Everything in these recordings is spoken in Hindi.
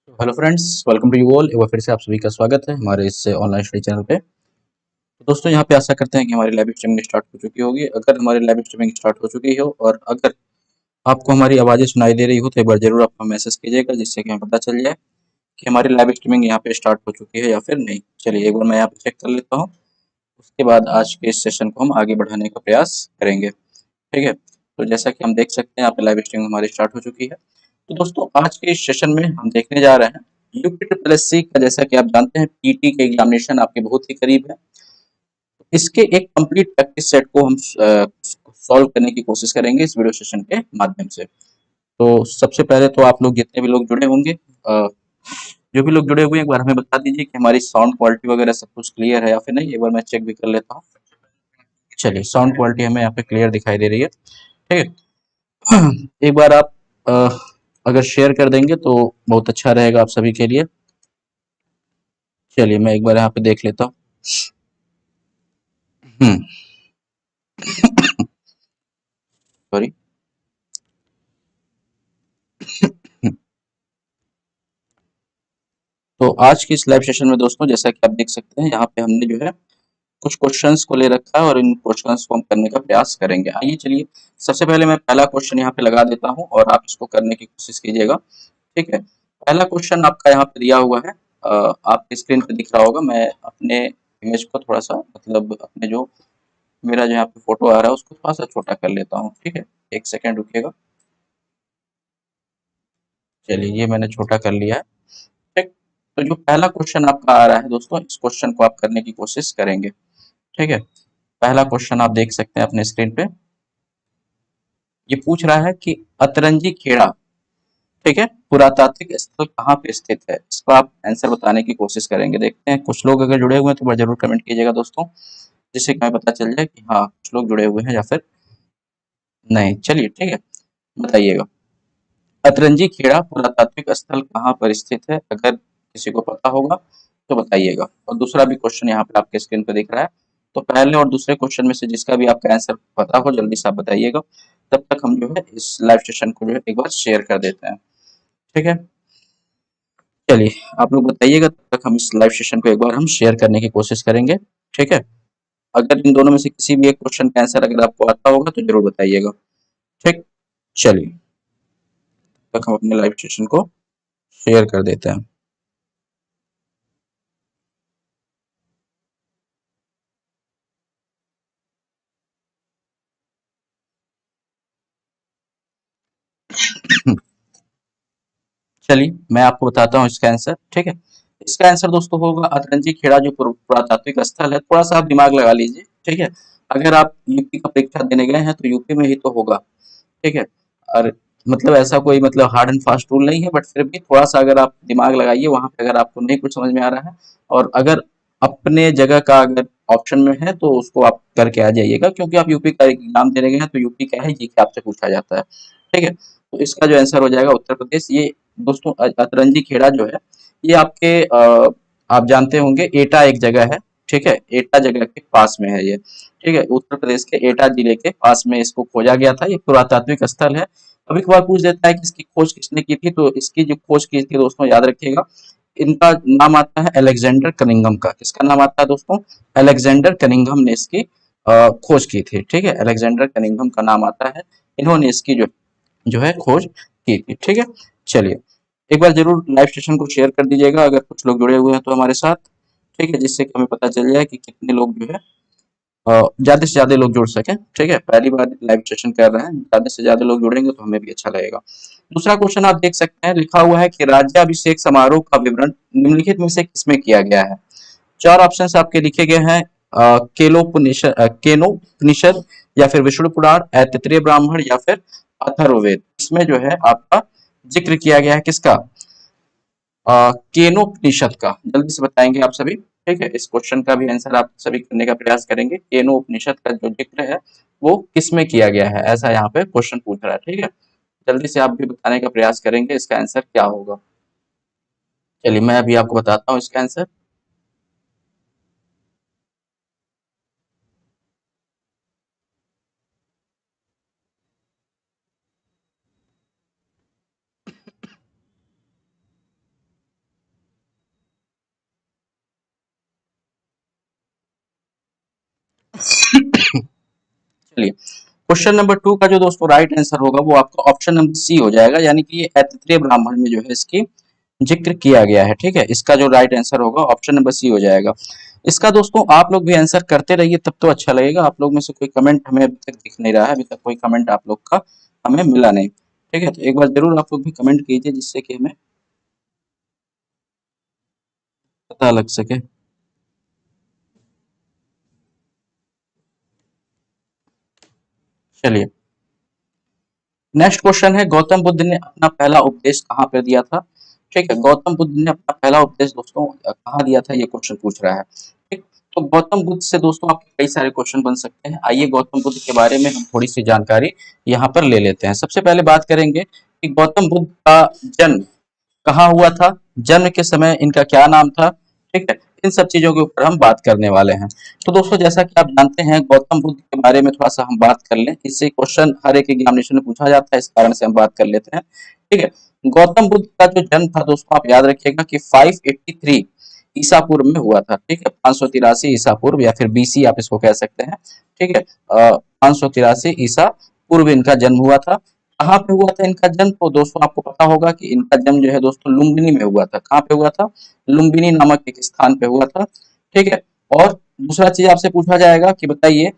Hello friends, welcome to you all. एक बार फिर से आप सभी का स्वागत है हमारे इस ऑनलाइन स्टडी चैनल पे। तो दोस्तों, यहाँ पे आशा करते हैं कि हमारी लाइव स्ट्रीमिंग स्टार्ट हो चुकी होगी। अगर हमारी लाइव स्ट्रीमिंग स्टार्ट हो चुकी हो और अगर आपको हमारी आवाज़ें सुनाई दे रही हो तो एक बार जरूर आप हमें मैसेज कीजिएगा, जिससे कि हमें पता चल जाए कि हमारी लाइव स्ट्रीमिंग यहाँ पे स्टार्ट हो चुकी है या फिर नहीं। चलिए एक बार मैं यहाँ पे चेक कर लेता हूँ। उसके बाद आज के इस सेशन को हम आगे बढ़ाने का प्रयास करेंगे। ठीक है, तो जैसा कि हम देख सकते हैं यहाँ पे लाइव स्ट्रीमिंग हमारी स्टार्ट हो चुकी है। तो दोस्तों, आज के इस सेशन में हम देखने जा रहे हैं यूपी ट्रिपल एस सी का। जैसा कि आप जानते हैं, पीटी के एग्जामिनेशन आपके बहुत ही करीब है। इसके एक कंप्लीट प्रैक्टिस सेट को हम सॉल्व करने की कोशिश करेंगे इस वीडियो सेशन के माध्यम से। तो सबसे पहले तो आप लोग जितने भी लोग जुड़े होंगे, जो भी लोग जुड़े हुए हैं, एक बार हमें बता दीजिए कि हमारी साउंड क्वालिटी वगैरह सब कुछ क्लियर है या फिर नहीं। एक बार मैं चेक भी कर लेता हूँ। चलिए, साउंड क्वालिटी हमें यहाँ पे क्लियर दिखाई दे रही है। ठीक है। एक बार आप अ, अगर शेयर कर देंगे तो बहुत अच्छा रहेगा आप सभी के लिए। चलिए मैं एक बार यहाँ पे देख लेता हूँ। हम्म सॉरी। तो आज की इस लाइव सेशन में दोस्तों, जैसा कि आप देख सकते हैं, यहाँ पे हमने जो है कुछ क्वेश्चंस को ले रखा है और इन क्वेश्चंस को हम करने का प्रयास करेंगे। आइए चलिए, सबसे पहले मैं पहला क्वेश्चन यहाँ पे लगा देता हूँ और आप इसको करने की कोशिश कीजिएगा। ठीक है, पहला क्वेश्चन आपका यहाँ पे दिया हुआ है। आपके स्क्रीन पे दिख रहा होगा। मैं अपने इमेज को थोड़ा सा, मतलब अपने जो मेरा जो यहाँ पे फोटो आ रहा है उसको थोड़ा सा छोटा कर लेता हूँ। ठीक है, एक सेकेंड रुकिएगा। चलिए, ये मैंने छोटा कर लिया है। ठीक। तो जो पहला क्वेश्चन आपका आ रहा है दोस्तों, इस क्वेश्चन को आप करने की कोशिश करेंगे। ठीक है, पहला क्वेश्चन आप देख सकते हैं अपने स्क्रीन पे। ये पूछ रहा है कि अतरंजी खेड़ा, ठीक है, पुरातात्विक स्थल कहाँ पे स्थित है। इसको आप आंसर बताने की कोशिश करेंगे। देखते हैं, कुछ लोग अगर जुड़े हुए हैं तो जरूर कमेंट कीजिएगा दोस्तों, जिससे कि हमें पता चल जाए कि हाँ कुछ लोग जुड़े हुए हैं या फिर नहीं। चलिए ठीक है, बताइएगा। अतरंजी खेड़ा पुरातात्विक स्थल कहाँ पर स्थित है? अगर किसी को पता होगा तो बताइएगा। और दूसरा भी क्वेश्चन यहाँ पे आपके स्क्रीन पे दिख रहा है। तो पहले और दूसरे क्वेश्चन में से जिसका भी आपका आंसर पता हो, जल्दी से आप बताइएगा। तब तक हम जो है इस लाइव सेशन को जो है एक बार शेयर कर देते हैं। ठीक है, चलिए आप लोग बताइएगा, तब तक हम इस लाइव सेशन को एक बार हम शेयर करने की कोशिश करेंगे। ठीक है, अगर इन दोनों में से किसी भी एक क्वेश्चन का आंसर अगर आपको आता होगा तो जरूर बताइएगा। ठीक, चलिए तब तक हम अपने लाइव सेशन को शेयर कर देते हैं। चलिए मैं आपको बताता हूँ इसका आंसर। ठीक है, इसका आंसर दोस्तों होगा अतरंजी खेड़ा, जो पुरातात्विक स्थल है। थोड़ा सा आप दिमाग लगा लीजिए। ठीक है, अगर आप यूपी का परीक्षा देने गए हैं तो यूपी में ही तो होगा। ठीक है, और मतलब ऐसा कोई मतलब हार्ड एंड फास्ट रूल नहीं है, बट फिर भी थोड़ा सा अगर आप दिमाग लगाइए वहां पे, अगर आपको नहीं कुछ समझ में आ रहा है और अगर अपने जगह का अगर ऑप्शन में है तो उसको आप करके आ जाइएगा, क्योंकि आप यूपी का एग्जाम देने गए हैं तो यूपी का है जी के आपसे पूछा जाता है। ठीक है, तो इसका जो आंसर हो जाएगा उत्तर प्रदेश। ये दोस्तों अतरंजी खेड़ा जो है, ये आपके आप जानते होंगे एटा एक जगह है। ठीक है, एटा जगह के पास में है ये। ठीक है, उत्तर प्रदेश के एटा जिले के पास में इसको खोजा गया था। ये पुरातात्विक स्थल है। कभी कभार पूछ देता है कि इसकी खोज किसने की थी, तो इसकी जो खोज की थी दोस्तों, याद रखिएगा, इनका नाम आता है अलेक्जेंडर कनिंघम का। किसका नाम आता है दोस्तों? अलेक्जेंडर कनिंघम ने इसकी खोज की थी। ठीक है, अलेक्जेंडर कनिंघम का नाम आता है। इन्होंने इसकी जो जो है खोज की थी। ठीक है, चलिए एक बार जरूर लाइव सेशन को शेयर कर दीजिएगा अगर कुछ लोग जुड़े हुए हैं तो हमारे साथ। ठीक है, जिससे कि हमें पता चल जाए कि कितने लोग जो है ज्यादा से ज्यादा लोग जुड़ सकें। ठीक है, पहली बार लाइव सेशन कर रहे हैं, ज्यादा से ज्यादा लोग जुड़ेंगे तो हमें भी अच्छा लगेगा। दूसरा क्वेश्चन आप देख सकते हैं, लिखा हुआ है कि राज्याभिषेक समारोह का विवरण निम्नलिखित में से किसमें किया गया है। चार ऑप्शंस आपके लिखे गए हैं। केनोपनिषद, या फिर विष्णु पुराण, तैत्तिरीय ब्राह्मण, या फिर अथर्ववेद। इसमें जो है आपका जिक्र किया गया है किसका? केनोपनिषद का। जल्दी से बताएंगे आप सभी। ठीक है, इस क्वेश्चन का भी आंसर आप सभी करने का प्रयास करेंगे। केनोपनिषद का जो जिक्र है वो किसमें किया गया है, ऐसा यहाँ पे क्वेश्चन पूछ रहा है। ठीक है, जल्दी से आप भी बताने का प्रयास करेंगे इसका आंसर क्या होगा। चलिए मैं अभी आपको बताता हूँ इसका आंसर। चलिए, क्वेश्चन नंबर 2 का जो दोस्तों राइट आंसर होगा वो आपका ऑप्शन नंबर सी हो जाएगा, यानी कि ये ऐतरेय ब्राह्मण में जो है इसकी जिक्र किया गया है। ठीक है, इसका जो राइट आंसर होगा ऑप्शन नंबर सी हो जाएगा। इसका दोस्तों आप लोग भी आंसर करते रहिए, तब तो अच्छा लगेगा। आप लोग में से कोई कमेंट हमें अभी तक दिख नहीं रहा है, अभी तक कोई कमेंट आप लोग का हमें मिला नहीं। ठीक है, तो एक बार जरूर आप लोग भी कमेंट कीजिए जिससे कि हमें पता लग सके। चलिए, नेक्स्ट क्वेश्चन है, गौतम बुद्ध ने अपना पहला उपदेश कहाँ पे दिया था? ठीक है, गौतम बुद्ध ने अपना पहला उपदेश दोस्तों कहाँ दिया था, ये क्वेश्चन पूछ रहा है। ठीक, तो गौतम बुद्ध से दोस्तों आपके कई सारे क्वेश्चन बन सकते हैं। आइए गौतम बुद्ध के बारे में हम थोड़ी सी जानकारी यहाँ पर ले लेते हैं। सबसे पहले बात करेंगे कि गौतम बुद्ध का जन्म कहाँ हुआ था, जन्म के समय इनका क्या नाम था। ठीक है, इन सब चीजों के ऊपर हम बात करने वाले हैं। तो दोस्तों जैसा कि आप जानते हैं, गौतम बुद्ध के बारे में थोड़ा सा हम बात कर लें, इससे क्वेश्चन हर एक एग्जामिनेशन में पूछा जाता है, इस कारण से हम बात कर लेते हैं। ठीक है, गौतम बुद्ध का जो जन्म था दोस्तों, आप याद रखिएगा कि 583 ईसा पूर्व में हुआ था। ठीक है, 583 ईसा पूर्व या फिर बीसी आप इसको कह सकते हैं। ठीक है, 583 ईसा पूर्व इनका जन्म हुआ था। कहाँ पे हुआ था इनका जन्म? तो दोस्तों आपको पता होगा कि इनका जन्म जो है दोस्तों लुम्बिनी में हुआ था। कहाँ पे हुआ था? लुम्बिनी नामक एक स्थान पे हुआ था। ठीक है, और दूसरा चीज आपसे पूछा जाएगा कि बताइए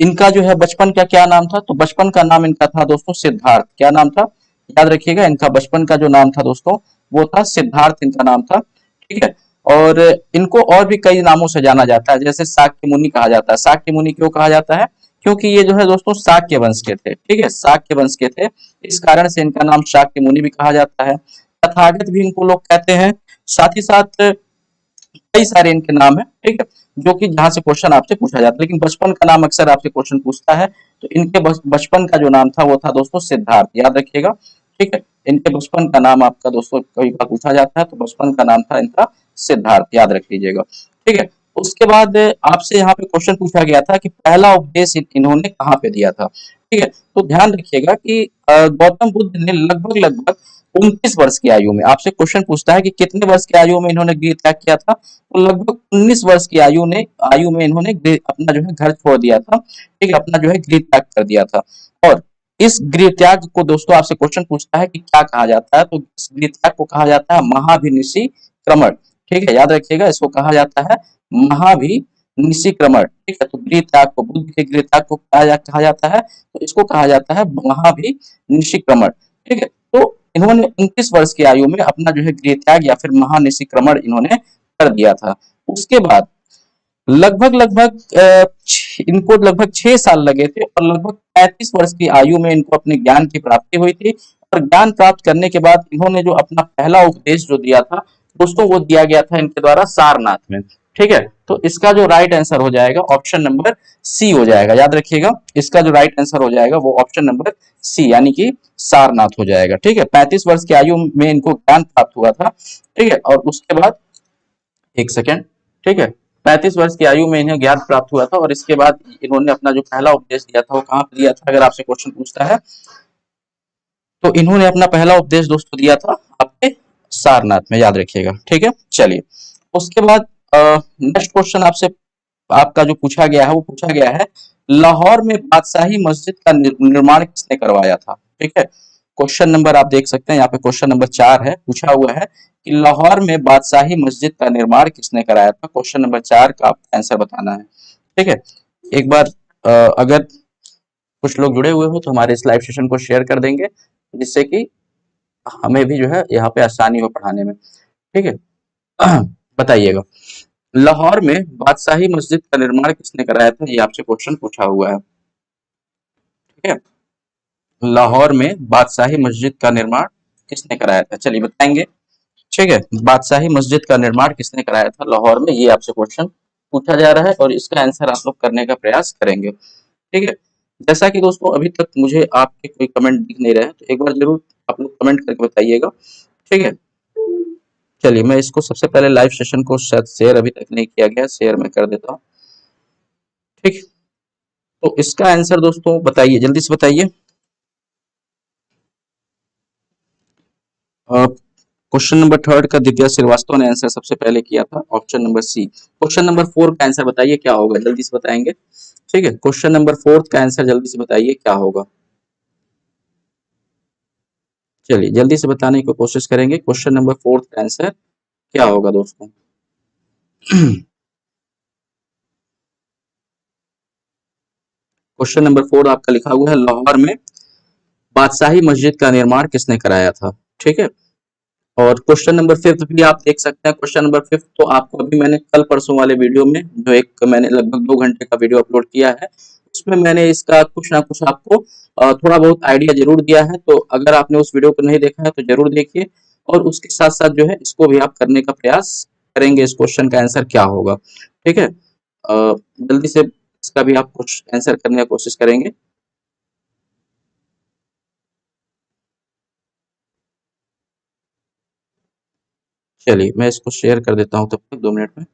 इनका जो है बचपन का क्या नाम था? तो बचपन का नाम इनका था दोस्तों सिद्धार्थ। क्या नाम था? याद रखिएगा, इनका बचपन का जो नाम था दोस्तों वो था सिद्धार्थ, इनका नाम था। ठीक है, और इनको और भी कई नामों से जाना जाता है, जैसे शाक्य मुनि कहा जाता है। शाक्य मुनि क्यों कहा जाता है? क्योंकि ये जो है दोस्तों शाक्य वंश के थे। ठीक है, शाक्य वंश के थे, इस कारण से इनका नाम शाक्य मुनि भी कहा जाता है। तथागत भी इनको लोग कहते हैं। साथ ही साथ कई सारे इनके नाम है। ठीक है, जो कि जहां से क्वेश्चन आपसे पूछा जाता है, लेकिन बचपन का नाम अक्सर आपसे क्वेश्चन पूछता है। तो इनके बचपन का जो नाम था वो था दोस्तों सिद्धार्थ, याद रखिएगा। ठीक है, इनके बचपन का नाम आपका दोस्तों कई बार पूछा जाता है, तो बचपन का नाम था इनका सिद्धार्थ, याद रख लीजिएगा। ठीक है, उसके बाद आपसे यहाँ पे क्वेश्चन पूछा गया था कि पहला उपदेश इन्होंने कहाँ पे दिया था। ठीक है, तो ध्यान रखिएगा कि गौतम बुद्ध ने लगभग लगभग 29 वर्ष की आयु में, आपसे क्वेश्चन पूछता है कि कितने वर्ष की आयु में इन्होंने गृह त्याग किया था, तो लगभग 19 वर्ष की आयु में इन्होंने अपना जो है घर छोड़ दिया था। ठीक है, अपना जो है गृह त्याग कर दिया था। और इस गृह त्याग को दोस्तों आपसे क्वेश्चन पूछता है कि क्या कहा जाता है, तो इस गृह त्याग को कहा जाता है महाभिनिषिक्रमण। ठीक है, याद रखिएगा, इसको कहा जाता है महाभिनिषिक्रमण। ठीक है, तो गृह त्याग को, बुद्ध के गृह त्याग को कहा जाता है, तो इसको कहा जाता है महाभिनिषिक्रमण। ठीक है, तो इन्होंने 29 वर्ष की आयु में अपना जो है गृह त्याग या फिर महानिषिक्रमण इन्होंने कर दिया था। उसके बाद लगभग लगभग इनको लगभग 6 साल लगे थे, और लगभग 35 वर्ष की आयु में इनको अपने ज्ञान की प्राप्ति हुई थी। और ज्ञान प्राप्त करने के बाद इन्होंने जो अपना पहला उपदेश जो दिया था दोस्तों, वो दिया गया था इनके द्वारा सारनाथ में। ठीक है, तो इसका जो राइट आंसर हो जाएगा ऑप्शन नंबर सी हो जाएगा, याद रखिएगा। इसका जो राइट आंसर हो जाएगा वो ऑप्शन नंबर सी, यानी कि सारनाथ हो जाएगा। ठीक है, 35 वर्ष की आयु में इनको ज्ञान प्राप्त हुआ था। ठीक है, और उसके बाद एक सेकेंड, ठीक है, 35 वर्ष की आयु में इन्हें ज्ञान प्राप्त हुआ था, और इसके बाद इन्होंने अपना जो पहला उपदेश दिया था वो कहाँ पे दिया था, अगर आपसे क्वेश्चन पूछता है तो इन्होंने अपना पहला उपदेश दोस्तों दिया था आपके सारनाथ में, याद रखिएगा। ठीक है, चलिए, उसके बाद नेक्स्ट क्वेश्चन आपसे आपका जो पूछा गया है वो पूछा गया है, लाहौर में बादशाही मस्जिद का निर्माण किसने करवाया था? ठीक है, क्वेश्चन नंबर आप देख सकते हैं यहाँ पे, क्वेश्चन नंबर 4 है, पूछा हुआ है कि लाहौर में बादशाही मस्जिद का निर्माण किसने कराया था। क्वेश्चन नंबर 4 का आंसर बताना है। ठीक है, एक बार अगर कुछ लोग जुड़े हुए हो तो हमारे इस लाइव सेशन को शेयर कर देंगे, जिससे कि हमें भी जो है यहाँ पे आसानी हो पढ़ाने में। ठीक है, बताइएगा, लाहौर में बादशाही मस्जिद का निर्माण किसने कराया था, ये आपसे क्वेश्चन पूछा हुआ है। ठीक है, लाहौर में बादशाही मस्जिद का निर्माण किसने कराया था, चलिए बताएंगे। ठीक है, बादशाही मस्जिद का निर्माण किसने कराया था लाहौर में, ये आपसे क्वेश्चन पूछा जा रहा है, और इसका आंसर आप लोग करने का प्रयास करेंगे। ठीक है, जैसा कि दोस्तों अभी तक मुझे आपके कोई कमेंट दिख नहीं रहे हैं, तो एक बार जरूर आप लोग कमेंट करके बताइएगा। ठीक है, चलिए, मैं इसको सबसे पहले लाइव सेशन को शायद शेयर अभी तक नहीं किया गया, शेयर मैं कर देता हूँ। ठीक, तो इसका आंसर दोस्तों बताइए, जल्दी से बताइए। क्वेश्चन नंबर थर्ड का दिव्या श्रीवास्तव ने आंसर सबसे पहले किया था, option number C. Question number four का आंसर बताइए क्या होगा, जल्दी से बताएंगे। ठीक है, क्वेश्चन नंबर फोर्थ का आंसर जल्दी से बताइए क्या होगा। चलिए जल्दी से बताने की कोशिश करेंगे, क्वेश्चन नंबर फोर्थ का आंसर क्या होगा दोस्तों। क्वेश्चन नंबर फोर आपका लिखा हुआ है, लाहौर में बादशाही मस्जिद का निर्माण किसने कराया था। ठीक है, और क्वेश्चन नंबर फिफ्थ भी आप देख सकते हैं। क्वेश्चन नंबर फिफ्थ तो आपको अभी मैंने कल परसों वाले वीडियो में, जो एक मैंने लगभग 2 घंटे का वीडियो अपलोड किया है, उसमें मैंने इसका कुछ ना कुछ आपको थोड़ा बहुत आइडिया जरूर दिया है। तो अगर आपने उस वीडियो को नहीं देखा है तो जरूर देखिए, और उसके साथ साथ जो है इसको भी आप करने का प्रयास करेंगे, इस क्वेश्चन का आंसर क्या होगा। ठीक है, जल्दी से इसका भी आप कुछ आंसर करने की कोशिश करेंगे। चलिए मैं इसको शेयर कर देता हूँ तब तक, 2 मिनट में।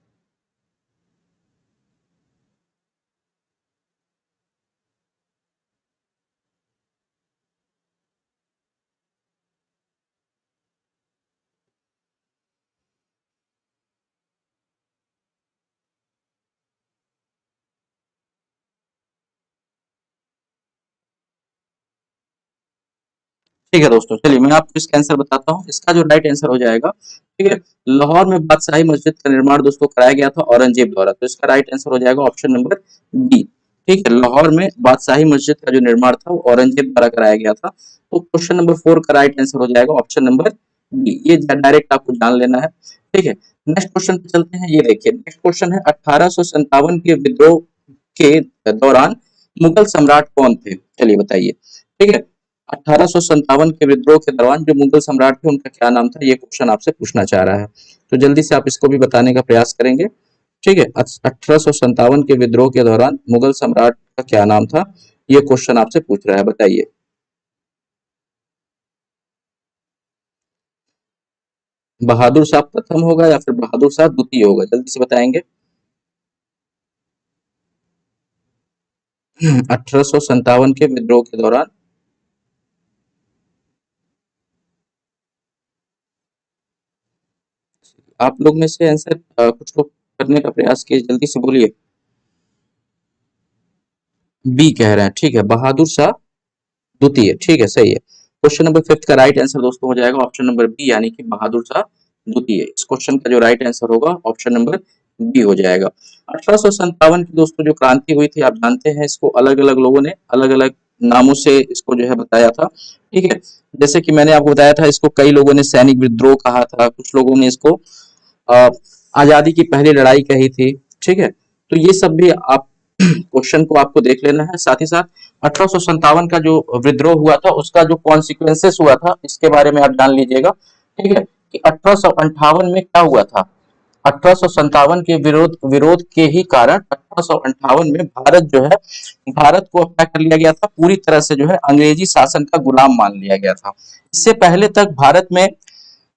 ठीक है दोस्तों, चलिए मैं आपको इसका आंसर बताता हूँ। इसका जो राइट आंसर हो जाएगा, ठीक है, लाहौर में बादशाही मस्जिद का निर्माण दोस्तों कराया गया था औरंगजेब द्वारा। तो इसका राइट आंसर हो जाएगा ऑप्शन नंबर बी। ठीक है, लाहौर में बादशाही मस्जिद का जो निर्माण था वो औरंगजेब द्वारा कराया गया था। तो क्वेश्चन नंबर फोर का राइट आंसर हो जाएगा ऑप्शन नंबर बी, ये डायरेक्ट आपको जान लेना है। ठीक है, नेक्स्ट क्वेश्चन पे चलते हैं। ये देखिए नेक्स्ट क्वेश्चन है, 1857 के विद्रोह के दौरान मुगल सम्राट कौन थे, चलिए बताइए। ठीक है, 1857 के विद्रोह के दौरान जो मुगल सम्राट थे उनका क्या नाम था, ये क्वेश्चन आपसे पूछना चाह रहा है। तो जल्दी से आप इसको भी बताने का प्रयास करेंगे। ठीक है, 1857 के विद्रोह के दौरान मुगल सम्राट का क्या नाम था, ये क्वेश्चन आपसे पूछ रहा है, बताइए। बहादुर शाह प्रथम होगा या फिर बहादुर शाह द्वितीय होगा, जल्दी से बताएंगे। 1857 के विद्रोह के दौरान आप लोग में से आंसर कुछ लोग करने का प्रयास किए, जल्दी से बोलिए। बी कह रहे हैं, ठीक है, बहादुर शाह द्वितीय, ठीक है, सही है। क्वेश्चन नंबर फिफ्थ का राइट आंसर दोस्तों हो जाएगा ऑप्शन नंबर बी, यानी कि बहादुर शाह द्वितीय। इस क्वेश्चन का जो राइट आंसर होगा ऑप्शन नंबर बी हो जाएगा। 1857 की दोस्तों जो क्रांति हुई थी, आप जानते हैं इसको अलग अलग लोगों ने अलग अलग नामों से इसको जो है बताया था। ठीक है, जैसे कि मैंने आपको बताया था, इसको कई लोगों ने सैनिक विद्रोह कहा था, कुछ लोगों ने इसको अ, आजादी की पहली लड़ाई कही थी। ठीक है, तो ये सब भी आप क्वेश्चन को आपको देख लेना है। साथ ही साथ 1857 का जो विद्रोह हुआ था उसका जो कॉन्सिक्वेंसेस हुआ था, इसके बारे में आप जान लीजिएगा। ठीक है, कि 1858 में क्या हुआ था। 1857 के विरोध विरोध के ही कारण 1858 में भारत जो है, भारत को क्या कर लिया गया था, पूरी तरह से जो है अंग्रेजी शासन का गुलाम मान लिया गया था। इससे पहले तक भारत में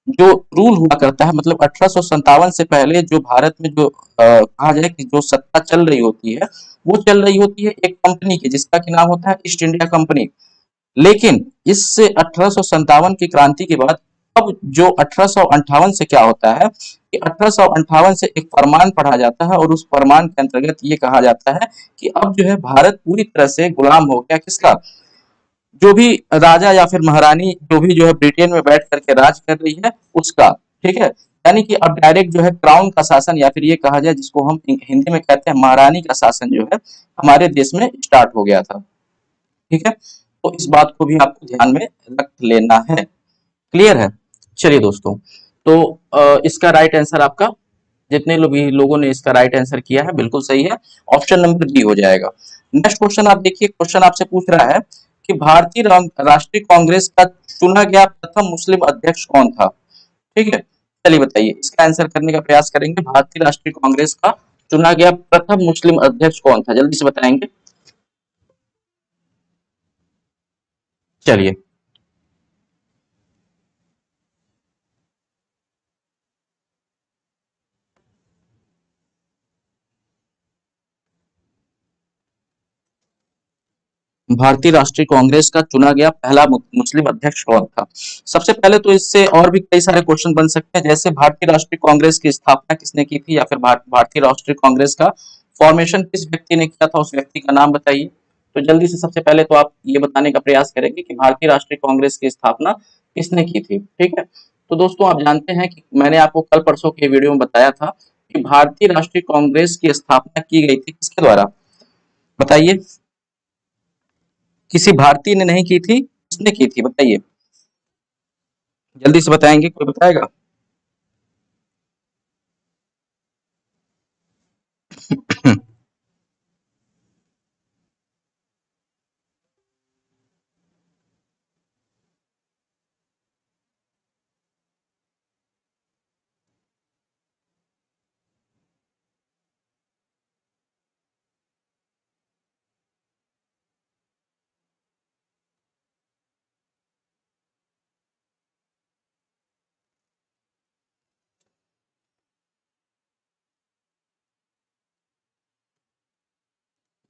जो रूल हुआ करता है, मतलब 1857 से पहले जो भारत में जो कहा जाए कि जो सत्ता चल रही होती है, वो चल रही होती है एक कंपनी की, जिसका की नाम होता है ईस्ट इंडिया कंपनी। लेकिन इससे 1857 की क्रांति के बाद अब जो 1858 से क्या होता है कि 1858 से एक फरमान पढ़ा जाता है, और उस फरमान के अंतर्गत ये कहा जाता है कि अब जो है भारत पूरी तरह से गुलाम हो गया, किसका, जो भी राजा या फिर महारानी जो भी जो है ब्रिटेन में बैठ करके राज कर रही है उसका। ठीक है, यानी कि अब डायरेक्ट जो है क्राउन का शासन, या फिर ये कहा जाए जिसको हम हिंदी में कहते हैं महारानी का शासन जो है हमारे देश में स्टार्ट हो गया था। ठीक है, तो इस बात को भी आपको ध्यान में रख लेना है। क्लियर है। चलिए दोस्तों, तो इसका राइट आंसर आपका, जितने भी लोगों ने इसका राइट आंसर किया है बिल्कुल सही है, ऑप्शन नंबर बी हो जाएगा। नेक्स्ट क्वेश्चन आप देखिए, क्वेश्चन आपसे पूछ रहा है कि भारतीय राष्ट्रीय कांग्रेस का चुना गया प्रथम मुस्लिम अध्यक्ष कौन था। ठीक है, चलिए बताइए, इसका आंसर करने का प्रयास करेंगे। भारतीय राष्ट्रीय कांग्रेस का चुना गया प्रथम मुस्लिम अध्यक्ष कौन था, जल्दी से बताएंगे। चलिए, भारतीय राष्ट्रीय कांग्रेस का चुना गया पहला मुस्लिम अध्यक्ष कौन था? सबसे पहले तो इससे और भी कई सारे क्वेश्चन बन सकते हैं, जैसे भारतीय राष्ट्रीय कांग्रेस की स्थापना किसने की थी, या फिर भारतीय राष्ट्रीय कांग्रेस का फॉर्मेशन किस व्यक्ति ने किया था, उस व्यक्ति का नाम बताइए। तो जल्दी से सबसे पहले तो आप ये बताने का प्रयास करेंगे कि भारतीय राष्ट्रीय कांग्रेस की स्थापना किसने की थी, ठीक है। तो दोस्तों आप जानते हैं कि मैंने आपको कल परसों के वीडियो में बताया था कि भारतीय राष्ट्रीय कांग्रेस की स्थापना की गई थी किसके द्वारा, बताइए। किसी भारतीय ने नहीं की थी, किसने की थी बताइए, जल्दी से बताएंगे, कोई बताएगा?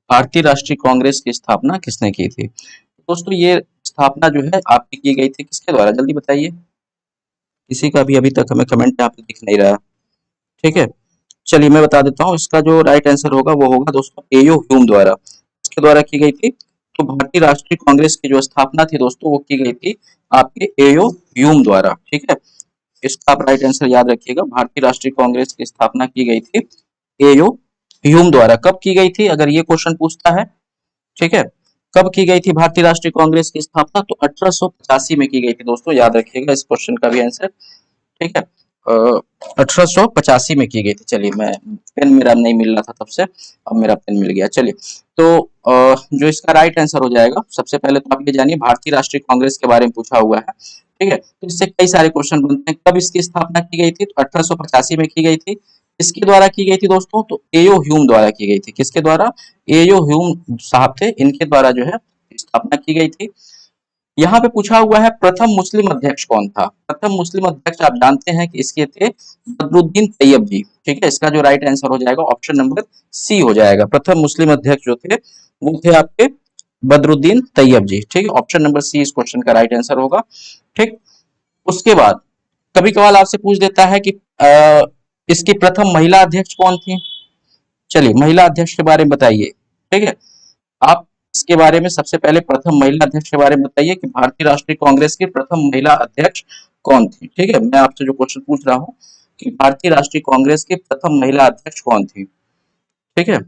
भारतीय राष्ट्रीय कांग्रेस की स्थापना किसने की थी? दोस्तों ये स्थापना जो है आपकी की गई थी किसके द्वारा, जल्दी बताइए। किसी का भी अभी तक हमें कमेंट यहाँ पे दिख नहीं रहा, ठीक है। चलिए मैं बता देता हूँ, इसका जो राइट आंसर होगा वो होगा दोस्तों एयो ह्यूम द्वारा। इसके द्वारा की गई थी। तो भारतीय राष्ट्रीय कांग्रेस की जो स्थापना थी दोस्तों वो की गई थी आपके एयो ह्यूम द्वारा, ठीक है। इसका आप राइट आंसर याद रखिएगा, भारतीय राष्ट्रीय कांग्रेस की स्थापना की गई थी एयो ह्यूम द्वारा। कब की गई थी अगर ये क्वेश्चन पूछता है, ठीक है। कब की गई थी भारतीय राष्ट्रीय कांग्रेस की स्थापना, तो 1885 में की गई थी दोस्तों, याद रखिएगा इस क्वेश्चन का भी आंसर, ठीक है। 1885 में की गई थी। चलिए मैं, पेन मेरा नहीं मिल रहा था तब से, अब मेरा पेन मिल गया। चलिए तो जो इसका राइट आंसर हो जाएगा, सबसे पहले तो आप ये जानिए भारतीय राष्ट्रीय कांग्रेस के बारे में पूछा हुआ है, ठीक है। तो इससे कई सारे क्वेश्चन बनते हैं। कब इसकी स्थापना की गई थी, तो 1885 में की गई थी। इसके द्वारा की गई थी दोस्तों, तो एयो ह्यूम द्वारा की गई थी। किसके द्वारा, एयो ह्यूम साहब थे, इनके द्वारा जो है स्थापना की गई थी। यहाँ पे पूछा हुआ है प्रथम मुस्लिम अध्यक्ष कौन था। प्रथम मुस्लिम अध्यक्ष आप जानते हैं कि इसके थे बदरुद्दीन तैयब जी, ठीक है। इसका जो राइट आंसर हो जाएगा ऑप्शन नंबर सी हो जाएगा। प्रथम मुस्लिम अध्यक्ष जो थे वो थे आपके बदरुद्दीन तैयब जी, ठीक है। ऑप्शन नंबर सी इस क्वेश्चन का राइट आंसर होगा, ठीक। उसके बाद कभी कभार आपसे पूछ देता है कि इसकी प्रथम महिला अध्यक्ष कौन थी। चलिए महिला अध्यक्ष के बारे में बताइए, ठीक है। आप इसके बारे में सबसे पहले प्रथम महिला अध्यक्ष के बारे में बताइए कि भारतीय राष्ट्रीय कांग्रेस की प्रथम महिला अध्यक्ष कौन थी, ठीक है। मैं आपसे जो क्वेश्चन पूछ रहा हूँ कि भारतीय राष्ट्रीय कांग्रेस की प्रथम महिला अध्यक्ष कौन थी, ठीक है,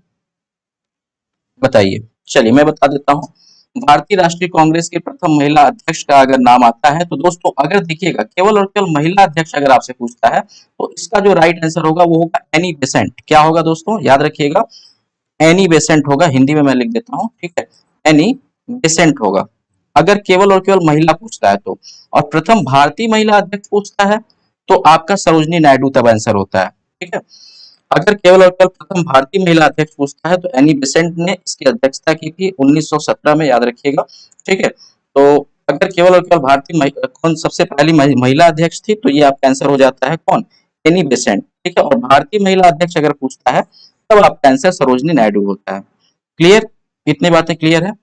बताइए। चलिए मैं बता देता हूँ, भारतीय राष्ट्रीय कांग्रेस के प्रथम महिला अध्यक्ष का अगर नाम आता है तो दोस्तों अगर देखिएगा केवल और केवल महिला अध्यक्ष अगर आपसे पूछता है तो इसका जो राइट आंसर होगा वो होगा एनी बेसेंट। क्या होगा दोस्तों, याद रखिएगा, एनी बेसेंट होगा, हिंदी में मैं लिख देता हूँ, ठीक है। एनी बेसेंट होगा अगर केवल और केवल महिला पूछता है तो। और प्रथम भारतीय महिला अध्यक्ष पूछता है तो आपका सरोजनी नायडू तब आंसर होता है, ठीक है। अगर केवल और केवल प्रथम भारतीय महिला अध्यक्ष पूछता है तो एनी बेसेंट ने इसकी अध्यक्षता की थी 1917 में, याद रखिएगा, ठीक है। तो अगर केवल और केवल कौन सबसे पहली महिला अध्यक्ष थी तो ये आपका आंसर हो जाता है कौन, एनी बेसेंट, ठीक है। और भारतीय महिला अध्यक्ष अगर पूछता है तब आपका आंसर सरोजनी नायडू होता है। क्लियर, इतनी बातें क्लियर है।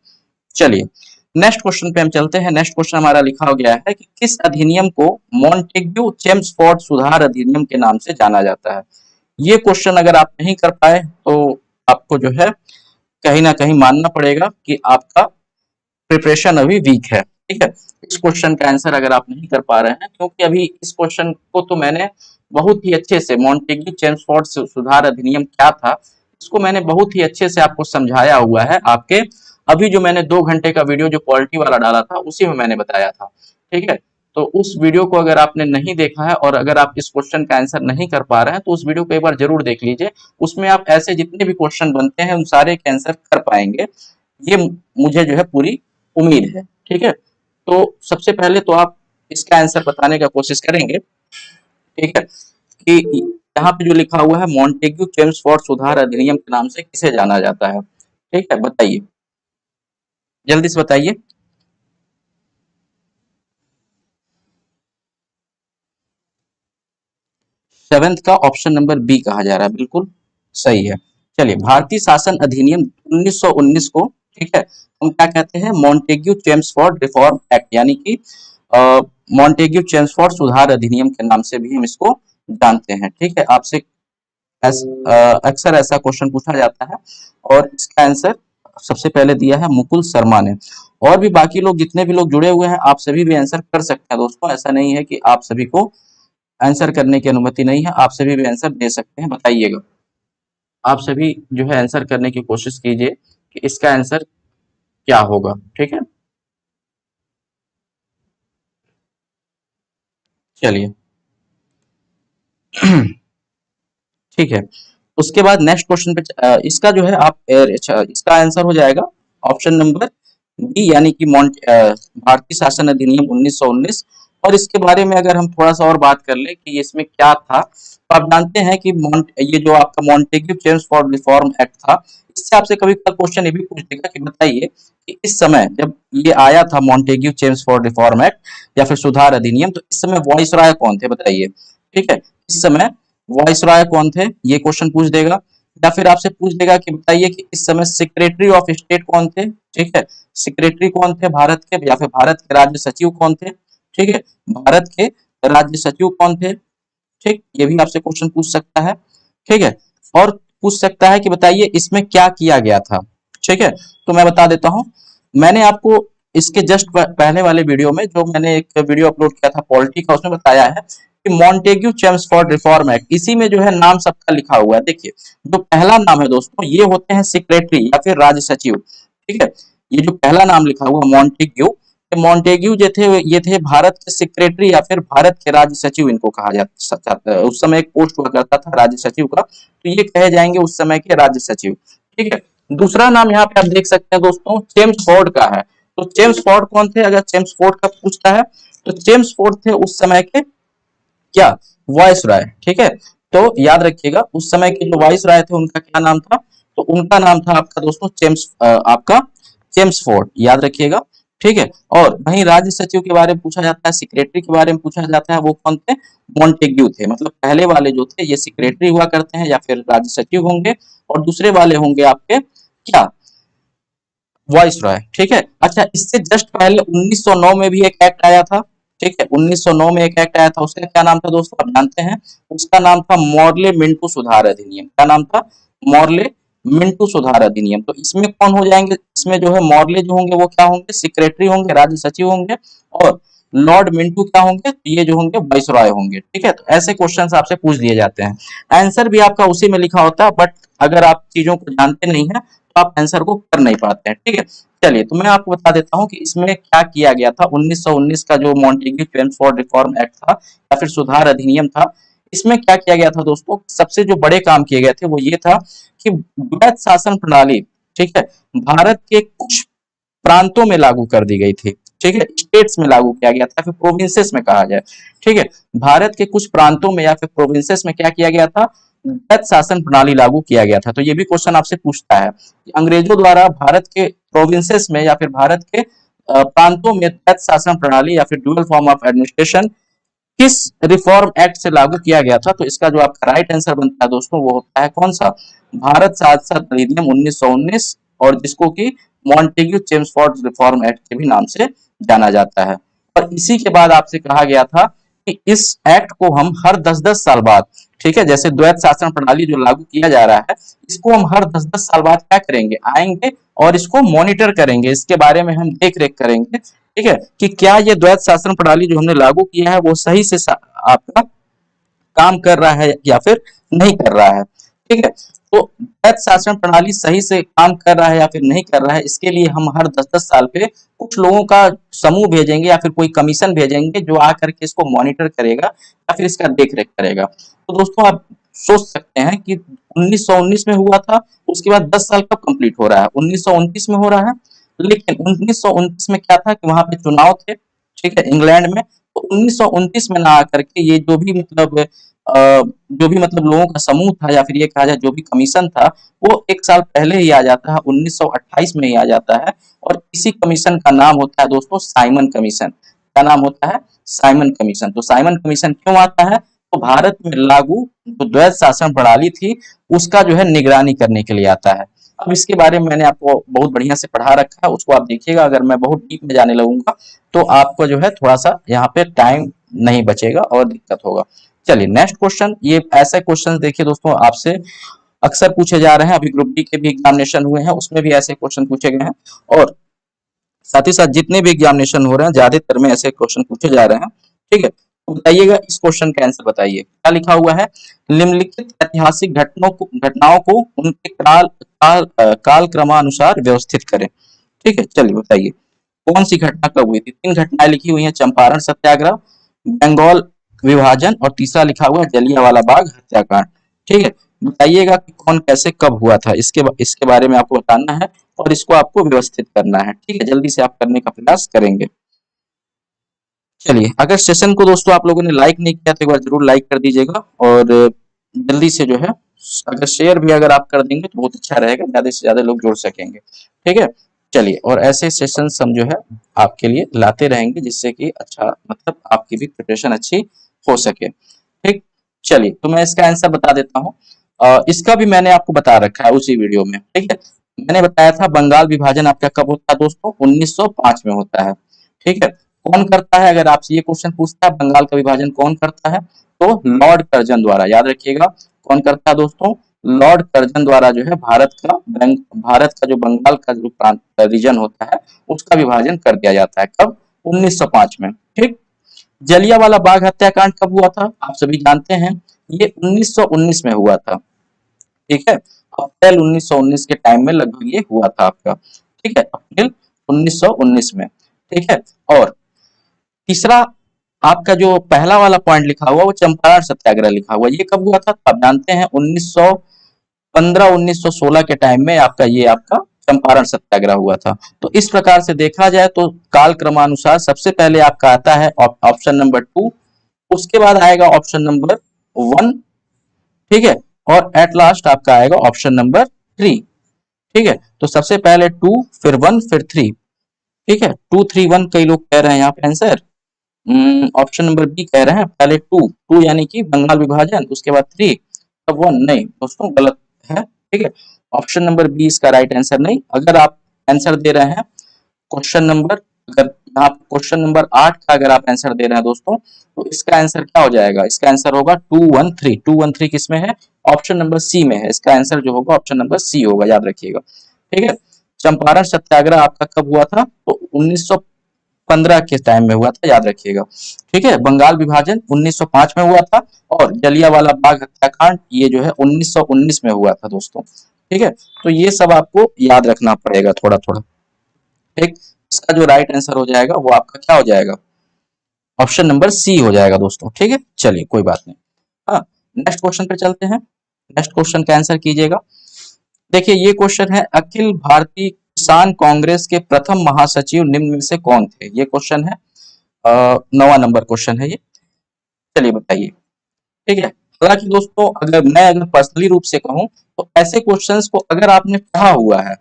चलिए नेक्स्ट क्वेश्चन पे हम चलते हैं। नेक्स्ट क्वेश्चन हमारा लिखा हो गया है कि किस अधिनियम को मॉन्टेग्यू चेम्सफोर्ड सुधार अधिनियम के नाम से जाना जाता है। ये क्वेश्चन अगर आप नहीं कर पाए तो आपको जो है कहीं ना कहीं मानना पड़ेगा कि आपका प्रिपरेशन अभी वीक है, ठीक है। इस क्वेश्चन का आंसर अगर आप नहीं कर पा रहे हैं, क्योंकि अभी इस क्वेश्चन को तो मैंने बहुत ही अच्छे से, मॉन्टेग्यू चेम्सफोर्ड सुधार अधिनियम क्या था इसको मैंने बहुत ही अच्छे से आपको समझाया हुआ है। आपके अभी जो मैंने 2 घंटे का वीडियो जो क्वालिटी वाला डाला था उसी में मैंने बताया था, ठीक है। तो उस वीडियो को अगर आपने नहीं देखा है और अगर आप इस क्वेश्चन का आंसर नहीं कर पा रहे हैं तो उस वीडियो को एक बार जरूर देख लीजिए। उसमें आप ऐसे जितने भी क्वेश्चन बनते हैं उन सारे के आंसर कर पाएंगे, ये मुझे जो है पूरी उम्मीद है, ठीक है। तो सबसे पहले तो आप इसका आंसर बताने का कोशिश करेंगे, ठीक है, कि यहाँ पे जो लिखा हुआ है मॉन्टेग्यू चेम्सफोर्ड सुधार अधिनियम के नाम से किसे जाना जाता है, ठीक है, बताइए, जल्दी से बताइए। 7th का ऑप्शन नंबर बी कहा जा रहा है, बिल्कुल सही है। चलिए भारतीय शासन अधिनियम 1919 को ठीक है, हम क्या कहते हैं, मॉन्टेग्यू चेम्सफोर्ड रिफॉर्म एक्ट, यानी कि मॉन्टेग्यू चेम्सफोर्ड सुधार अधिनियम के नाम से भी हम इसको जानते हैं। ठीक है, आपसे अक्सर ऐसा क्वेश्चन पूछा जाता है, और इसका आंसर सबसे पहले दिया है मुकुल शर्मा ने। और भी बाकी लोग जितने भी लोग जुड़े हुए हैं, आप सभी भी आंसर कर सकते हैं दोस्तों, ऐसा नहीं है कि आप सभी को आंसर करने की अनुमति नहीं है, आप सभी भी आंसर दे सकते हैं। बताइएगा, आप सभी जो है आंसर करने की कोशिश कीजिए कि इसका आंसर क्या होगा। ठीक है, चलिए। ठीक है, उसके बाद नेक्स्ट क्वेश्चन पे इसका जो है आप अच्छा, इसका आंसर हो जाएगा ऑप्शन नंबर बी, यानी कि भारतीय शासन अधिनियम 1919। और इसके बारे में अगर हम थोड़ा सा और बात कर ले कि इसमें क्या था, तो आप जानते हैं कि ये जो आपका मॉन्टेग्यू चेम्सफोर्ड रिफॉर्म एक्ट था, इससे आपसे कभी कभी क्वेश्चन ये भी पूछ देगा कि बताइए कि इस समय जब ये आया था मॉन्टेग्यू चेम्सफोर्ड रिफॉर्म एक्ट या फिर सुधार अधिनियम, तो इस समय वॉइसरॉय कौन थे, बताइए। ठीक है, इस समय वॉइसरॉय कौन थे, ये क्वेश्चन पूछ देगा। या फिर आपसे पूछ देगा कि बताइए कि इस समय सेक्रेटरी ऑफ स्टेट कौन थे। ठीक है, सेक्रेटरी कौन थे भारत के, या फिर भारत के राज्य सचिव कौन थे। ठीक है, भारत के राज्य सचिव कौन थे। ठीक, ये भी आपसे क्वेश्चन पूछ सकता है। ठीक है, और पूछ सकता है कि बताइए इसमें क्या किया गया था। ठीक है, तो मैं बता देता हूं, मैंने आपको इसके जस्ट पहले वाले वीडियो में, जो मैंने एक वीडियो अपलोड किया था पॉलिटी का, उसमें बताया है कि मॉन्टेग्यू चेम्सफोर्ड रिफॉर्म एक्ट, इसी में जो है नाम सबका लिखा हुआ है। देखिए, जो पहला नाम है दोस्तों, ये होते हैं सेक्रेटरी या फिर राज्य सचिव। ठीक है, ये जो पहला नाम लिखा हुआ मॉन्टेग्यू, मॉन्टेग्यू जो थे, ये थे भारत के सेक्रेटरी या फिर भारत के राज्य सचिव, इनको कहा जाता है। उस समय एक पोस्ट हुआ करता था राज्य सचिव का, तो ये कहे जाएंगे उस समय के राज्य सचिव। ठीक है, दूसरा नाम यहाँ पे आप देख सकते हैं दोस्तों, चेम्सफोर्ड का है। तो चेम्सफोर्ड कौन थे, अगर चेम्सफोर्ड का पूछता है, तो चेम्सफोर्ड थे उस समय के क्या, वॉइस राय। ठीक है, तो याद रखिएगा उस समय के जो वॉइस राय थे उनका क्या नाम था, तो उनका नाम था आपका दोस्तों आपका चेम्सफोर्ड, याद रखिएगा। ठीक है, और वहीं राज्य सचिव के बारे में पूछा जाता है, सेक्रेटरी के बारे में पूछा जाता है, वो कौन थे, मॉन्टेग्यू थे। मतलब पहले वाले जो थे ये सेक्रेटरी हुआ करते हैं या फिर राज्य सचिव होंगे, और दूसरे वाले होंगे आपके क्या, वॉइस रॉय। ठीक है, अच्छा, इससे जस्ट पहले 1909 में भी एक एक्ट आया था। ठीक है, 1909 में एक एक्ट आया था, उसका क्या नाम था दोस्तों, आप जानते हैं, उसका नाम था मॉर्ले मिंटो सुधार अधिनियम। क्या नाम था, मॉर्ले मिंटो सुधार अधिनियम। तो इसमें कौन हो जाएंगे, इसमें जो है मॉर्ले जो होंगे वो क्या होंगे, सेक्रेटरी होंगे, राज्य सचिव होंगे, और लॉर्ड मिंटू क्या होंगे, तो ये जो होंगे वाइस रॉय होंगे। ठीक है, तो ऐसे क्वेश्चन आपसे पूछ दिए जाते हैं, आंसर भी आपका उसी में लिखा होता है, बट अगर आप चीजों को जानते नहीं है तो आप आंसर को कर नहीं पाते हैं। ठीक है, चलिए, तो मैं आपको बता देता हूं कि इसमें क्या किया गया था। 1919 का जो मॉन्टेग्यू चेम्सफोर्ड रिफॉर्म एक्ट था या फिर सुधार अधिनियम था, इसमें क्या किया गया था दोस्तों, सबसे जो बड़े काम किए गए थे वो ये था कि द्वैत शासन प्रणाली, ठीक है, भारत के कुछ प्रांतों में लागू कर दी गई थी। ठीक है, स्टेट्स में लागू किया गया था, फिर प्रोविंसेस में कहा जाए। ठीक है, भारत के कुछ प्रांतों में या फिर प्रोविंसेस में क्या किया गया था, द्वैत शासन प्रणाली लागू किया गया था। तो ये भी क्वेश्चन आपसे पूछता है कि अंग्रेजों द्वारा भारत के प्रोविंसेस में या फिर भारत के प्रांतों में द्वैत शासन प्रणाली या फिर ड्यूअल फॉर्म ऑफ एडमिनिस्ट्रेशन किस रिफॉर्म एक्ट से लागू किया गया था। तो इसका जो आपका राइट आंसर बनता है दोस्तों, वो होता है कौन सा, भारत शासन अधिनियम 1919, और जिसको कि मॉन्टेग्यू चेम्सफोर्ड रिफॉर्म एक्ट के भी नाम से जाना जाता है। और इसी के बाद आपसे कहा गया था कि इस एक्ट को हम हर 10-10 साल बाद, ठीक है, जैसे द्वैत शासन प्रणाली जो लागू किया जा रहा है, इसको हम हर 10-10 साल बाद क्या करेंगे, आएंगे और इसको मॉनिटर करेंगे, इसके बारे में हम देख रेख करेंगे। ठीक है, कि क्या ये द्वैत शासन प्रणाली जो हमने लागू किया है वो सही से आपका काम कर रहा है या फिर नहीं कर रहा है। ठीक है, तो द्वैत शासन प्रणाली सही से काम कर रहा है या फिर नहीं कर रहा है, इसके लिए हम हर 10-10 साल पे कुछ लोगों का समूह भेजेंगे या फिर कोई कमीशन भेजेंगे जो आकर के इसको मॉनिटर करेगा या फिर इसका देख रेख करेगा। तो दोस्तों आप सोच सकते हैं कि 1919 में हुआ था, उसके बाद 10 साल कब कंप्लीट हो रहा है, 1929 में हो रहा है। लेकिन 1929 में क्या था कि वहां पे चुनाव थे, ठीक है, इंग्लैंड में। तो 1929 में ना आकर के ये जो भी मतलब लोगों का समूह था या फिर ये कहा जाए जो भी कमीशन था, वो एक साल पहले ही आ जाता है, 1928 में ही आ जाता है। और इसी कमीशन का नाम होता है दोस्तों साइमन कमीशन। क्या नाम होता है, साइमन कमीशन। तो साइमन कमीशन क्यों आता है, तो भारत में लागू जो द्वैत शासन प्रणाली थी उसका जो है निगरानी करने के लिए आता है। अब इसके बारे में मैंने आपको बहुत बढ़िया से पढ़ा रखा है, उसको आप देखिएगा। अगर मैं बहुत डीप में जाने लगूंगा तो आपको जो है थोड़ा सा यहाँ पे टाइम नहीं बचेगा और दिक्कत होगा। चलिए नेक्स्ट क्वेश्चन, ये ऐसे क्वेश्चन देखिए दोस्तों आपसे अक्सर पूछे जा रहे हैं। अभी ग्रुप डी के भी एग्जामिनेशन हुए हैं, उसमें भी ऐसे क्वेश्चन पूछे गए हैं, और साथ ही साथ जितने भी एग्जामिनेशन हो रहे हैं ज्यादातर में ऐसे क्वेश्चन पूछे जा रहे हैं। ठीक है, तो बताइएगा इस क्वेश्चन का आंसर बताइए। क्या लिखा हुआ है? निम्नलिखित ऐतिहासिक घटनाओं को उनके काल क्रमानुसार व्यवस्थित करें। ठीक है, चलिए बताइए कौन सी घटना कब हुई थी। तीन घटनाएं लिखी हुई हैं, चंपारण सत्याग्रह, बंगाल विभाजन, और तीसरा लिखा हुआ है जलियांवाला बाग हत्याकांड। ठीक है, बताइएगा कि कौन कैसे कब हुआ था, इसके बारे में आपको बताना है और इसको आपको व्यवस्थित करना है। ठीक है, जल्दी से आप करने का प्रयास करेंगे। चलिए, अगर सेशन को दोस्तों आप लोगों ने लाइक नहीं किया तो एक बार जरूर लाइक कर दीजिएगा, और जल्दी से जो है अगर शेयर भी अगर आप कर देंगे तो बहुत अच्छा रहेगा, ज्यादा से ज्यादा लोग जुड़ सकेंगे। ठीक है, चलिए, और ऐसे सेशंस हम जो है आपके लिए लाते रहेंगे, जिससे कि अच्छा मतलब आपकी भी प्रिपरेशन अच्छी हो सके। ठीक, चलिए, तो मैं इसका आंसर बता देता हूँ। इसका भी मैंने आपको बता रखा है उसी वीडियो में। ठीक है, मैंने बताया था बंगाल विभाजन आपका कब होता है दोस्तों, 1905 में होता है। ठीक है, कौन करता है? अगर आपसे ये क्वेश्चन पूछता है बंगाल का विभाजन कौन करता है, तो लॉर्ड कर्जन द्वारा, याद रखिएगा। कौन करता है दोस्तों? लॉर्ड कर्जन द्वारा जो है भारत का जो बंगाल का जो प्रांत रीजन होता है उसका विभाजन कर दिया जाता है। कब? 1905 में। ठीक, जलियांवाला बाग हत्याकांड कब हुआ था? आप सभी जानते हैं, ये 1919 में हुआ था। ठीक है, अप्रैल 1919 के टाइम में लगभग ये हुआ था आपका। ठीक है, अप्रैल 1919 में। ठीक है, और तीसरा आपका जो पहला वाला पॉइंट लिखा हुआ वो चंपारण सत्याग्रह लिखा हुआ, ये कब हुआ था? तो आप जानते हैं 1915 1916 के टाइम में आपका ये आपका चंपारण सत्याग्रह हुआ था। तो इस प्रकार से देखा जाए तो काल क्रमानुसार सबसे पहले आपका आता है ऑप्शन नंबर 2, उसके बाद आएगा ऑप्शन नंबर 1। ठीक है, और एट लास्ट आपका आएगा ऑप्शन नंबर 3। ठीक है, तो सबसे पहले 2, फिर 1, फिर 3। ठीक है, 2 3 1 कई लोग कह रहे हैं यहाँ पे आंसर। ऑप्शन नंबर बी कह रहे हैं, पहले 2 यानी कि बंगाल विभाजन, उसके बाद 3, तब 1। नहीं दोस्तों, गलत है। ठीक है, ऑप्शन नंबर बी इसका राइट आंसर नहीं। अगर आप आंसर दे रहे हैं क्वेश्चन नंबर, अगर आप क्वेश्चन नंबर 8 का अगर आप आंसर दे रहे हैं दोस्तों, तो इसका आंसर क्या हो जाएगा? इसका आंसर होगा 213। 213 किस में है? ऑप्शन नंबर सी में है। इसका आंसर जो होगा ऑप्शन नंबर सी होगा, याद रखिएगा। ठीक है, चंपारण सत्याग्रह आपका कब हुआ था? तो 1915 के टाइम में हुआ था, याद रखिएगा। ठीक है, बंगाल विभाजन 1905 में हुआ था, और जलियांवाला बाग हत्याकांड ये जो है 1919 में हुआ था दोस्तों। ठीक है, तो ये सब आपको याद रखना पड़ेगा थोड़ा थोड़ा। ठीक, इसका जो राइट आंसर हो जाएगा वो आपका क्या हो जाएगा? ऑप्शन नंबर सी हो जाएगा दोस्तों। ठीक है, चलिए कोई बात नहीं। हाँ, नेक्स्ट क्वेश्चन पे चलते हैं। नेक्स्ट क्वेश्चन का आंसर कीजिएगा। देखिए ये क्वेश्चन है, अखिल भारतीय किसान कांग्रेस के प्रथम महासचिव निम्न में से कौन थे? ये क्वेश्चन है, 9वां नंबर क्वेश्चन है ये। चलिए बताइए। ठीक है, हालांकि दोस्तों अगर पर्सनली रूप से कहूं तो ऐसे क्वेश्चंस को अगर आपने पढ़ा हुआ है,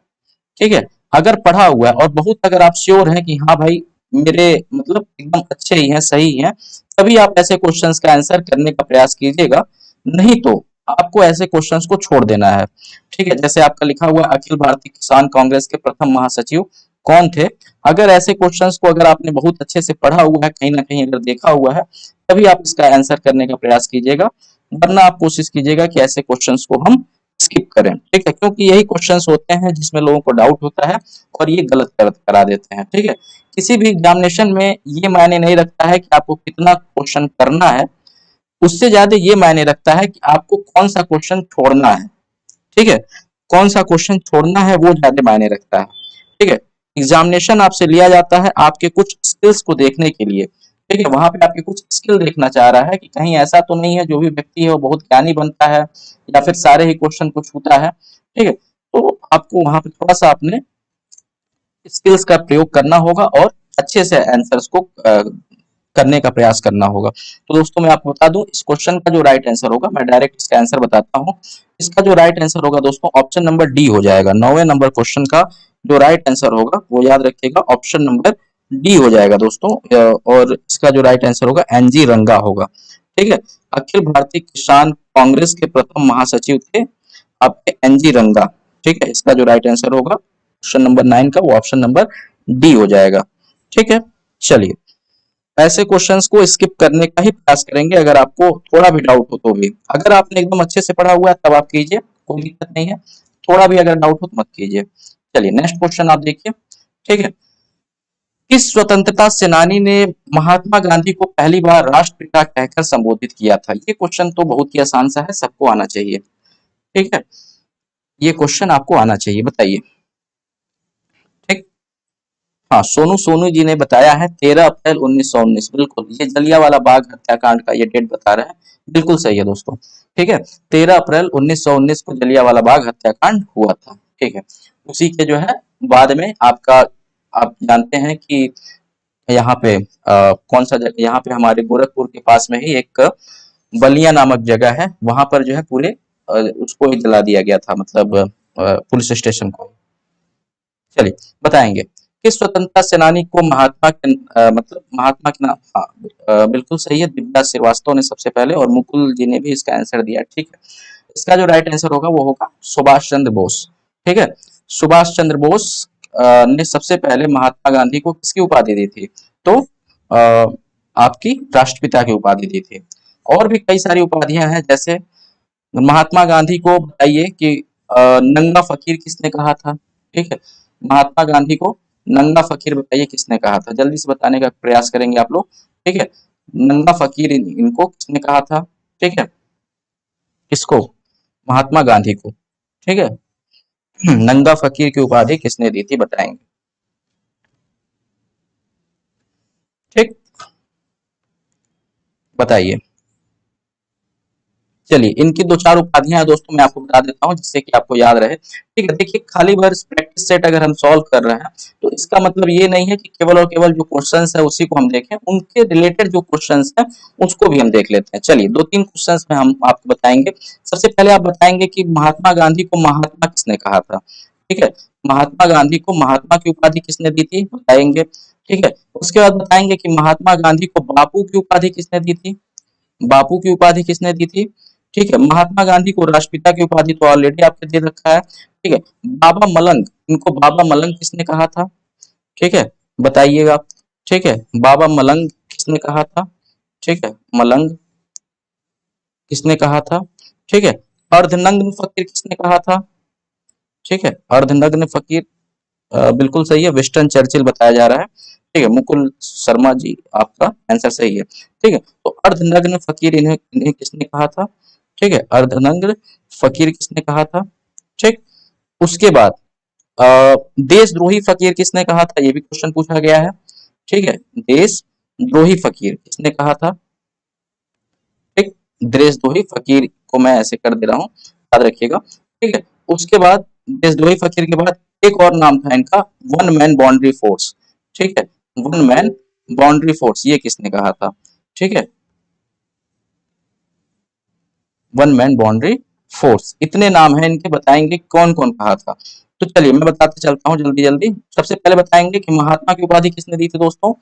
ठीक है, अगर पढ़ा हुआ है और बहुत अगर आप श्योर हैं कि हाँ भाई मेरे मतलब एकदम अच्छे ही हैं, सही हैं, तभी आप ऐसे क्वेश्चंस का आंसर करने का प्रयास कीजिएगा। नहीं तो आपको ऐसे क्वेश्चंस को छोड़ देना है। ठीक है, जैसे आपका लिखा हुआ है अखिल भारतीय किसान कांग्रेस के प्रथम महासचिव कौन थे, अगर ऐसे क्वेश्चंस को अगर आपने बहुत अच्छे से पढ़ा हुआ है, कहीं ना कहीं अगर देखा हुआ है, तभी आप इसका आंसर करने का प्रयास कीजिएगा। वरना आप कोशिश कीजिएगा कि ऐसे क्वेश्चंस को हम स्किप करें। ठीक है, क्योंकि यही क्वेश्चंस होते हैं जिसमें लोगों को डाउट होता है और ये गलत करा देते हैं। ठीक है, किसी भी एग्जामिनेशन में ये मायने नहीं रखता है कि आपको कितना क्वेश्चन करना है, उससे ज्यादा ये मायने रखता है कि आपको कौन सा क्वेश्चन छोड़ना है। ठीक है, कौन सा क्वेश्चन छोड़ना है वो ज्यादा मायने रखता है। ठीक है, एग्जामिनेशन आपसे लिया जाता है आपके कुछ स्किल्स को देखने के लिए। ठीक है, वहां पे आपके कुछ स्किल देखना चाह रहा है कि कहीं ऐसा तो नहीं है जो भी व्यक्ति है वो बहुत ज्ञानी बनता है या फिर सारे ही क्वेश्चन को छूता है। ठीक है, तो आपको वहां पे थोड़ा सा अपने स्किल्स का प्रयोग करना होगा और अच्छे से आंसर्स को करने का प्रयास करना होगा। तो दोस्तों मैं आपको बता दूं इस क्वेश्चन का जो राइट आंसर होगा, मैं डायरेक्ट इसका आंसर बताता हूं। इसका जो राइट आंसर होगा दोस्तों ऑप्शन नंबर डी हो जाएगा। 9वें नंबर क्वेश्चन का जो राइट आंसर होगा वो याद रखिएगा ऑप्शन नंबर डी हो जाएगा दोस्तों। और इसका जो राइट आंसर होगा एनजी रंगा होगा। ठीक है, अखिल भारतीय किसान कांग्रेस के प्रथम महासचिव थे आपके एनजी रंगा। ठीक है, इसका जो राइट आंसर होगा ऑप्शन नंबर 9 का, वो ऑप्शन नंबर डी हो जाएगा। ठीक है, चलिए ऐसे क्वेश्चंस को स्किप करने का ही प्रयास करेंगे अगर आपको थोड़ा भी डाउट हो तो भी। अगर आपने एकदम अच्छे से पढ़ा हुआ है तब आप कीजिए, कोई दिक्कत नहीं है। थोड़ा भी अगर डाउट हो तो मत कीजिए। चलिए नेक्स्ट क्वेश्चन आप देखिए। ठीक है, किस स्वतंत्रता सेनानी ने महात्मा गांधी को पहली बार राष्ट्रपिता कहकर संबोधित किया था? ये क्वेश्चन तो बहुत ही आसान सा है, सबको आना चाहिए। ठीक है, ये क्वेश्चन आपको आना चाहिए, बताइए। ठीक, हाँ, सोनू सोनू जी ने बताया है 13 अप्रैल 1919। बिल्कुल, ये जलियांवाला बाग हत्याकांड का ये डेट बता रहे हैं। बिल्कुल सही है दोस्तों। ठीक है, 13 अप्रैल 1919 को जलियांवाला बाग हत्याकांड हुआ था। ठीक है, उसी के जो है बाद में आपका, आप जानते हैं कि यहाँ पे कौन सा जगह, यहाँ पे हमारे गोरखपुर के पास में ही एक बलिया नामक जगह है, वहां पर जो है पूरे उसको ही जला दिया गया था, मतलब पुलिस स्टेशन को। चलिए बताएंगे, किस स्वतंत्रता सेनानी को महात्मा के मतलब महात्मा के नाम, हाँ बिल्कुल सही है, दिव्या श्रीवास्तव ने सबसे पहले, और मुकुल जी ने भी इसका आंसर दिया। ठीक है, इसका जो राइट आंसर होगा वो होगा सुभाष चंद्र बोस। ठीक है, सुभाष चंद्र बोस ने सबसे पहले महात्मा गांधी को किसकी उपाधि दी थी? तो आपकी राष्ट्रपिता की उपाधि दी थी। और भी कई सारी उपाधियां हैं, जैसे महात्मा गांधी को बताइए कि नंगा फकीर किसने कहा था? ठीक है, महात्मा गांधी को नंगा फकीर बताइए किसने कहा था? जल्दी से बताने का प्रयास करेंगे आप लोग। ठीक है, नंगा फकीर इनको किसने कहा था? ठीक है, किसको? महात्मा गांधी को। ठीक है, नंगा फकीर की उपाधि किसने दी थी, बताएंगे। ठीक, बताइए। चलिए इनकी दो चार उपाधियां हैं दोस्तों, मैं आपको बता देता हूं जिससे कि आपको याद रहे। ठीक है, देखिए खाली भर प्रैक्टिस सेट अगर हम सॉल्व कर रहे हैं तो इसका मतलब ये नहीं है कि केवल और केवल जो क्वेश्चंस है उसी को हम देखें, उनके रिलेटेड जो क्वेश्चंस है उसको भी हम देख लेते हैं। चलिए दो तीन क्वेश्चंस में हम आपको बताएंगे। सबसे पहले आप बताएंगे कि महात्मा गांधी को महात्मा किसने कहा था? ठीक है, महात्मा गांधी को महात्मा की उपाधि किसने दी थी, बताएंगे। ठीक है, उसके बाद बताएंगे कि महात्मा गांधी को बापू की उपाधि किसने दी थी? बापू की उपाधि किसने दी थी? ठीक है, महात्मा गांधी को राष्ट्रपिता की उपाधि तो ऑलरेडी आपके दे रखा है। ठीक है, बाबा मलंग, इनको बाबा मलंग किसने कहा था? ठीक है, बताइएगा। ठीक है, बाबा मलंग किसने कहा था? ठीक है, मलंग किसने कहा था? ठीक है, अर्धनग्न फकीर किसने कहा था? ठीक है, अर्धनग्न फकीर बिल्कुल सही है, विंस्टन चर्चिल बताया जा रहा है। ठीक है, मुकुल शर्मा जी आपका आंसर सही है। ठीक है, तो अर्धनग्न फकीर इन्हें इन्हें किसने कहा था? ठीक है, अर्धनग्न फकीर किसने कहा था? ठीक, उसके बाद देशद्रोही फकीर किसने कहा था, ये भी क्वेश्चन पूछा गया है। ठीक है, देशद्रोही फकीर किसने कहा था? ठीक, देशद्रोही फकीर को मैं ऐसे कर दे रहा हूँ, याद रखिएगा। ठीक है, उसके बाद देशद्रोही फकीर के बाद एक और नाम था इनका, वन मैन बाउंड्री फोर्स। ठीक है, वन मैन बाउंड्री फोर्स, ये किसने कहा था? ठीक है, वन मैन बाउंड्री फोर्स, इतने नाम हैं इनके, बताएंगे कौन कौन कहा था। तो चलिए मैं बताते चलता हूँ जल्दी जल्दी। सबसे पहले बताएंगे कि महात्मा की उपाधि किसने दी थी दोस्तों?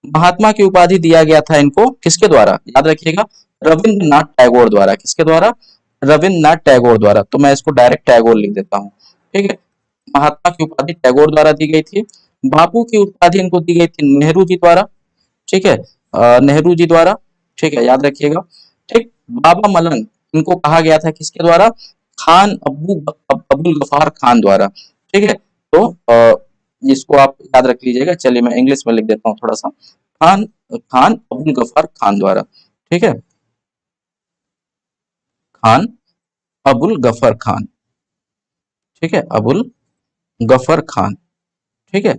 महात्मा की उपाधि दिया गया था इनको किसके द्वारा, याद रखिएगा, रविंद्रनाथ टैगोर द्वारा। किसके द्वारा? रविंद्रनाथ टैगोर द्वारा। तो मैं इसको डायरेक्ट टैगोर लिख देता हूँ। ठीक है, महात्मा की उपाधि टैगोर द्वारा दी गई थी। बापू की उपाधि इनको दी गई थी नेहरू जी द्वारा। ठीक है, नेहरू जी द्वारा। ठीक है, याद रखिएगा। ठीक, बाबा मलंग इनको कहा गया था किसके द्वारा? खान अब्दुल गफार खान द्वारा। ठीक है, तो इसको आप याद रख लीजिएगा। चलिए मैं इंग्लिश में लिख देता हूँ थोड़ा सा, खान खान अब्दुल गफार खान द्वारा। ठीक है, खान अबुल गफर खान। ठीक है, अबुल गफर खान। ठीक है,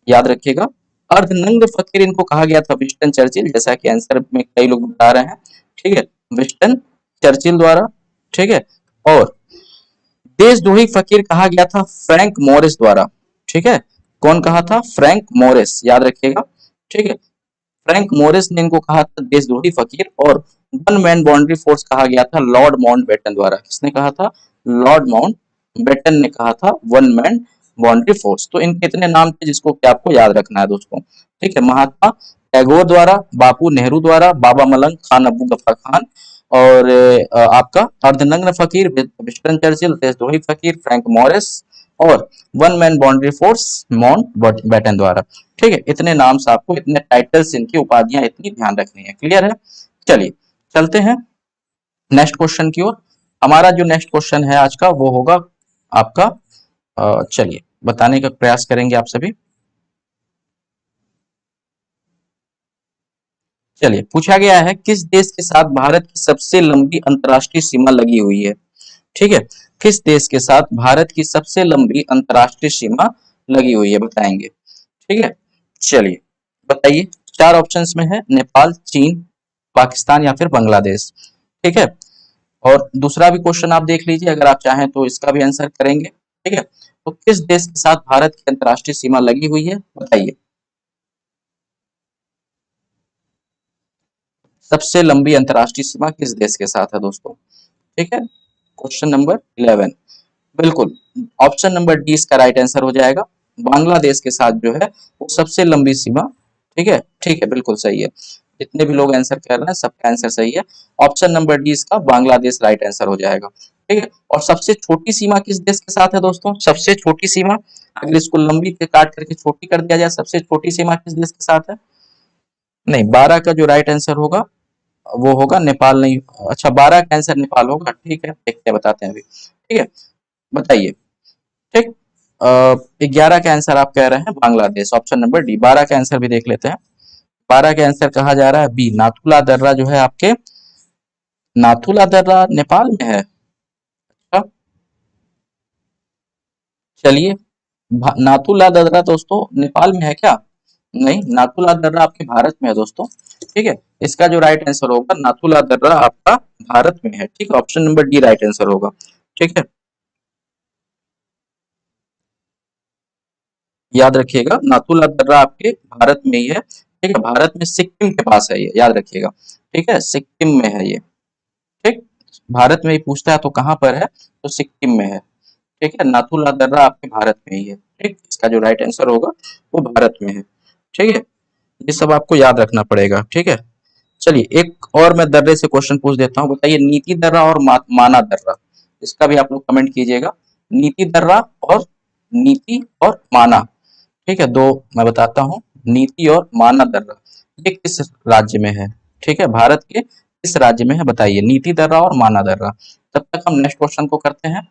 याद रखिएगा। अर्धनग्न फकीर इनको कहा गया था विंस्टन चर्चिल, जैसा कि आंसर में कई लोग बता रहे हैं। ठीक है, विंस्टन चर्चिल द्वारा। ठीक है, और देशद्रोही फकीर कहा गया था फ्रैंक मोरिस द्वारा। ठीक है, कौन कहा था? फ्रैंक मोरिस, याद रखिएगा। ठीक है, फ्रैंक मोरिस ने इनको कहा था देशद्रोही फकीर। और वन मैन बाउंड्री फोर्स कहा गया था लॉर्ड माउंटबेटन द्वारा। किसने कहा था? लॉर्ड माउंटबेटन ने कहा था वन मैन बाउंड्री फोर्स। तो इनके इतने नाम थे जिसको कि आपको याद रखना है दोस्तों। ठीक है, महात्मा टैगोर द्वारा, बापू नेहरू द्वारा, बाबा मलंग, खान अबू गफर खान और आपका अर्धनग्न फकीर विंस्टन चर्चिल, देशद्रोही फकीर फ्रैंक मॉरिस, और one man boundary force Mountbatten द्वारा। ठीक है, इतने नाम से आपको, इतने टाइटल्स, इनकी उपाधियां इतनी ध्यान रखनी है। क्लियर है? चलिए चलते हैं नेक्स्ट क्वेश्चन की ओर। हमारा जो नेक्स्ट क्वेश्चन है आज का वो होगा आपका, चलिए बताने का प्रयास करेंगे आप सभी। चलिए, पूछा गया है किस देश के साथ भारत की सबसे लंबी अंतर्राष्ट्रीय सीमा लगी हुई है। ठीक है, किस देश के साथ भारत की सबसे लंबी अंतर्राष्ट्रीय सीमा लगी हुई है, बताएंगे। ठीक है, चलिए बताइए। चार ऑप्शंस में है, नेपाल, चीन, पाकिस्तान या फिर बांग्लादेश। ठीक है, और दूसरा भी क्वेश्चन आप देख लीजिए, अगर आप चाहें तो इसका भी आंसर करेंगे। ठीक है, तो किस देश के साथ भारत की अंतर्राष्ट्रीय सीमा लगी हुई है, बताइए। सबसे लंबी अंतर्राष्ट्रीय सीमा किस देश के साथ है दोस्तों? ठीक है, क्वेश्चन नंबर 11, बिल्कुल ऑप्शन नंबर डी इसका राइट आंसर हो जाएगा। बांग्लादेश के साथ जो है वो सबसे लंबी सीमा। ठीक है, बिल्कुल सही है। जितने भी लोग आंसर कर रहे हैं सबका आंसर सही है। ऑप्शन नंबर डी इसका बांग्लादेश राइट आंसर हो जाएगा। ठीक है, और सबसे छोटी सीमा किस देश के साथ है दोस्तों? सबसे छोटी सीमा, अगर इसको लंबी के काट करके छोटी कर दिया जाए, सबसे छोटी सीमा किस देश के साथ है? नहीं, 12 का जो राइट आंसर होगा वो होगा नेपाल। नहीं, अच्छा 12 का आंसर नेपाल होगा। ठीक है, देखते हैं, बताते हैं अभी। ठीक है, बताइए। ठीक, 11 का आंसर आप कह रहे हैं बांग्लादेश, ऑप्शन नंबर डी। 12 का आंसर भी देख लेते हैं। 12 का आंसर कहा जा रहा है बी, नाथुला दर्रा जो है आपके, नाथुला दर्रा नेपाल में है। अच्छा, चलिए, नाथुला दर्रा दोस्तों नेपाल में है क्या? नहीं, नाथुला दर्रा आपके भारत में है दोस्तों। ठीक है, इसका जो राइट आंसर होगा नाथुला दर्रा आपका भारत में है। ठीक है, option number D right answer होगा। ठीक है, याद रखिएगा, नाथुला दर्रा आपके भारत में ही है। ठीक है, भारत में सिक्किम के पास है ये, याद रखिएगा। ठीक है, सिक्किम में है ये। ठीक, भारत में ही पूछता है तो कहाँ पर है, तो सिक्किम में है। ठीक है, नाथुला दर्रा आपके भारत में ही है। ठीक, इसका जो राइट आंसर होगा वो भारत में है। ठीक है, ये सब आपको याद रखना पड़ेगा। ठीक है, चलिए एक और मैं दर्रे से क्वेश्चन पूछ देता हूँ, बताइए नीति दर्रा और माना दर्रा, इसका भी आप लोग कमेंट कीजिएगा। नीति दर्रा और नीति और माना। ठीक है, दो मैं बताता हूँ, नीति और माना दर्रा, ये किस राज्य में है? ठीक है, भारत के किस राज्य में है, बताइए, नीति दर्रा और माना दर्रा। तब तक हम नेक्स्ट क्वेश्चन को करते हैं।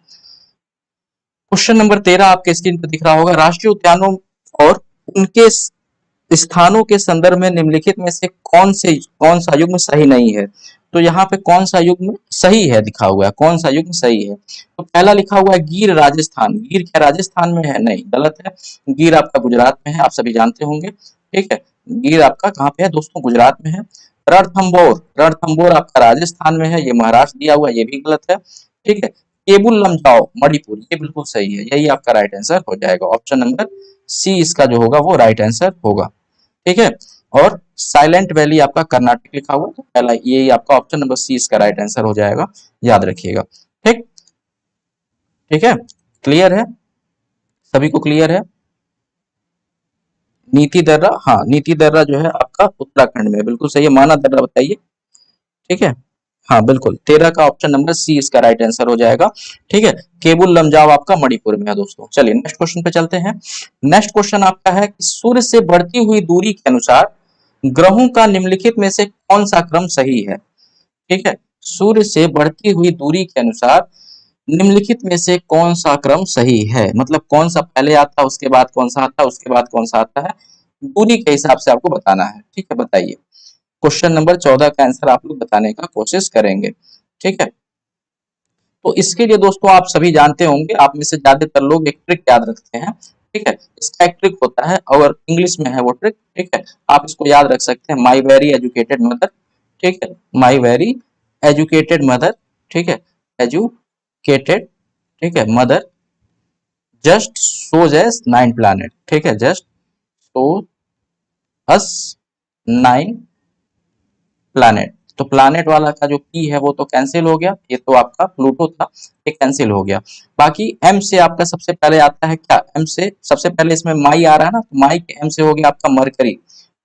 क्वेश्चन नंबर 13 आपके स्क्रीन पर दिख रहा होगा, राष्ट्रीय उद्यानों और उनके स्थानों के संदर्भ में निम्नलिखित में से कौन सा युग्म सही नहीं है? तो यहाँ पे कौन सा युग्म सही है दिखा हुआ है, कौन सा युग्म सही है? तो पहला लिखा हुआ है गिर राजस्थान। गिर क्या राजस्थान में है? नहीं, गलत है। गिर आपका गुजरात में है, आप सभी जानते होंगे। ठीक है, गिर आपका कहाँ पे है दोस्तों? गुजरात में है। रणथंबोर, रणथंबोर आपका राजस्थान में है, ये महाराष्ट्र दिया हुआ है, ये भी गलत है। ठीक है, केबुल लमजाओ मणिपुर, ये बिल्कुल सही है, यही आपका राइट आंसर हो जाएगा। ऑप्शन नंबर सी इसका जो होगा वो राइट आंसर होगा। ठीक है, और साइलेंट वैली आपका कर्नाटक लिखा हुआ है, तो पहला ये आपका ऑप्शन नंबर सी इसका राइट आंसर हो जाएगा, याद रखिएगा। ठीक, ठीक है, क्लियर है, सभी को क्लियर है? नीति दर्रा, हाँ नीति दर्रा जो है आपका उत्तराखंड में, बिल्कुल सही है। माना दर्रा बताइए। ठीक है, हाँ बिल्कुल, 13 का ऑप्शन नंबर सी इसका राइट आंसर हो जाएगा। ठीक है, केबुल लमजाओ आपका मणिपुर में है दोस्तों। चलिए नेक्स्ट क्वेश्चन पे चलते हैं। नेक्स्ट क्वेश्चन आपका है कि सूर्य से बढ़ती हुई दूरी के अनुसार ग्रहों का निम्नलिखित में से कौन सा क्रम सही है? ठीक है, सूर्य से बढ़ती हुई दूरी के अनुसार निम्नलिखित में से कौन सा क्रम सही है, मतलब कौन सा पहले आता है, उसके बाद कौन सा आता है, उसके बाद कौन सा आता है, दूरी के हिसाब से आपको बताना है। ठीक है, बताइए। क्वेश्चन नंबर 14 का आंसर आप लोग बताने का कोशिश करेंगे। ठीक है, तो इसके लिए दोस्तों आप सभी जानते होंगे, आप में से ज्यादातर लोग एक ट्रिक याद रखते हैं। ठीक है, इसका एक ट्रिक होता है और इंग्लिश में है वो ट्रिक। ठीक है, आप इसको याद रख सकते हैं, माई वेरी एजुकेटेड मदर। ठीक है, माई वेरी एजुकेटेड मदर। ठीक है, एजुकेटेड, ठीक है, mother just shows as 9 planet। ठीक है, जस्ट शो अस 9 प्लैनेट। तो प्लैनेट वाला का जो पी है वो तो कैंसिल हो गया, ये तो आपका प्लूटो था, ये कैंसिल हो गया। बाकी एम से आपका सबसे पहले आता है क्या? एम से सबसे पहले इसमें माई आ रहा है ना, तो माई के एम से हो गया आपका मरकरी।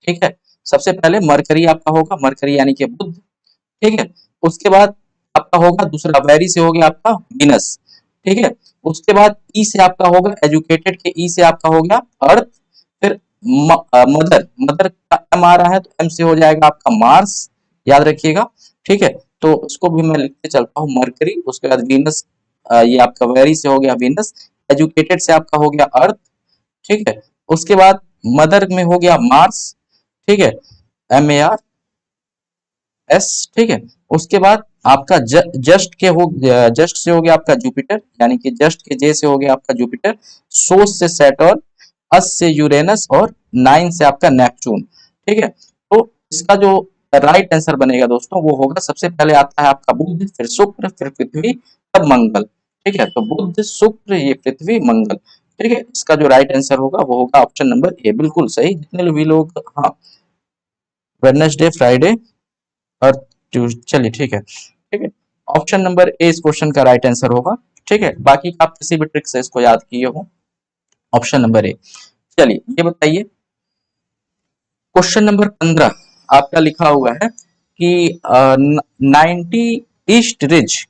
ठीक है, सबसे पहले मरकरी आपका होगा, मरकरी यानी कि बुध। ठीक है, उसके बाद आपका होगा दूसरा, वेरी से हो गया आपका वीनस, ठीक है। उसके बाद ई से आपका होगा एजुकेटेड के ई से आपका हो गया अर्थ। फिर मदर, मदर का एम आ रहा है तो एम से हो जाएगा आपका मार्स, याद रखिएगा, ठीक है। तो उसको भी मैं लिखते चलता हूँ मरकरी। उसके बाद वीनस, ये आपका वेरी से हो गया वीनस, एजुकेटेड से आपका हो गया अर्थ, ठीक है। उसके बाद मदर में हो गया मार्स, ठीक है, MAR एस, ठीक है। उसके बाद आपका जस्ट के हो, जस्ट से हो गया आपका जुपिटर, यानी कि जस्ट के जे से हो गया आपका जुपिटर, सोस से सैटर्न, अस से यूरेनस और नाइन से आपका नेपच्यून, ठीक है। तो इसका जो राइट आंसर बनेगा दोस्तों वो होगा, सबसे पहले आता है आपका बुध, फिर शुक्र, फिर पृथ्वी, तब मंगल, ठीक है। तो बुध शुक्र ये पृथ्वी मंगल, ठीक है। इसका जो राइट आंसर होगा वो होगा ऑप्शन नंबर ए, बिल्कुल सही। जितने भी लोग, हाँ, वेडनेसडे, फ्राइडे और चलिए ठीक है, ठीक है। ऑप्शन नंबर ए इस क्वेश्चन का राइट आंसर होगा, ठीक है। बाकी आप किसी भी ट्रिक से इसको याद किए हो, ऑप्शन नंबर ए। चलिए ये बताइए, क्वेश्चन नंबर 15 आपका लिखा हुआ है कि 90 ईस्ट रिज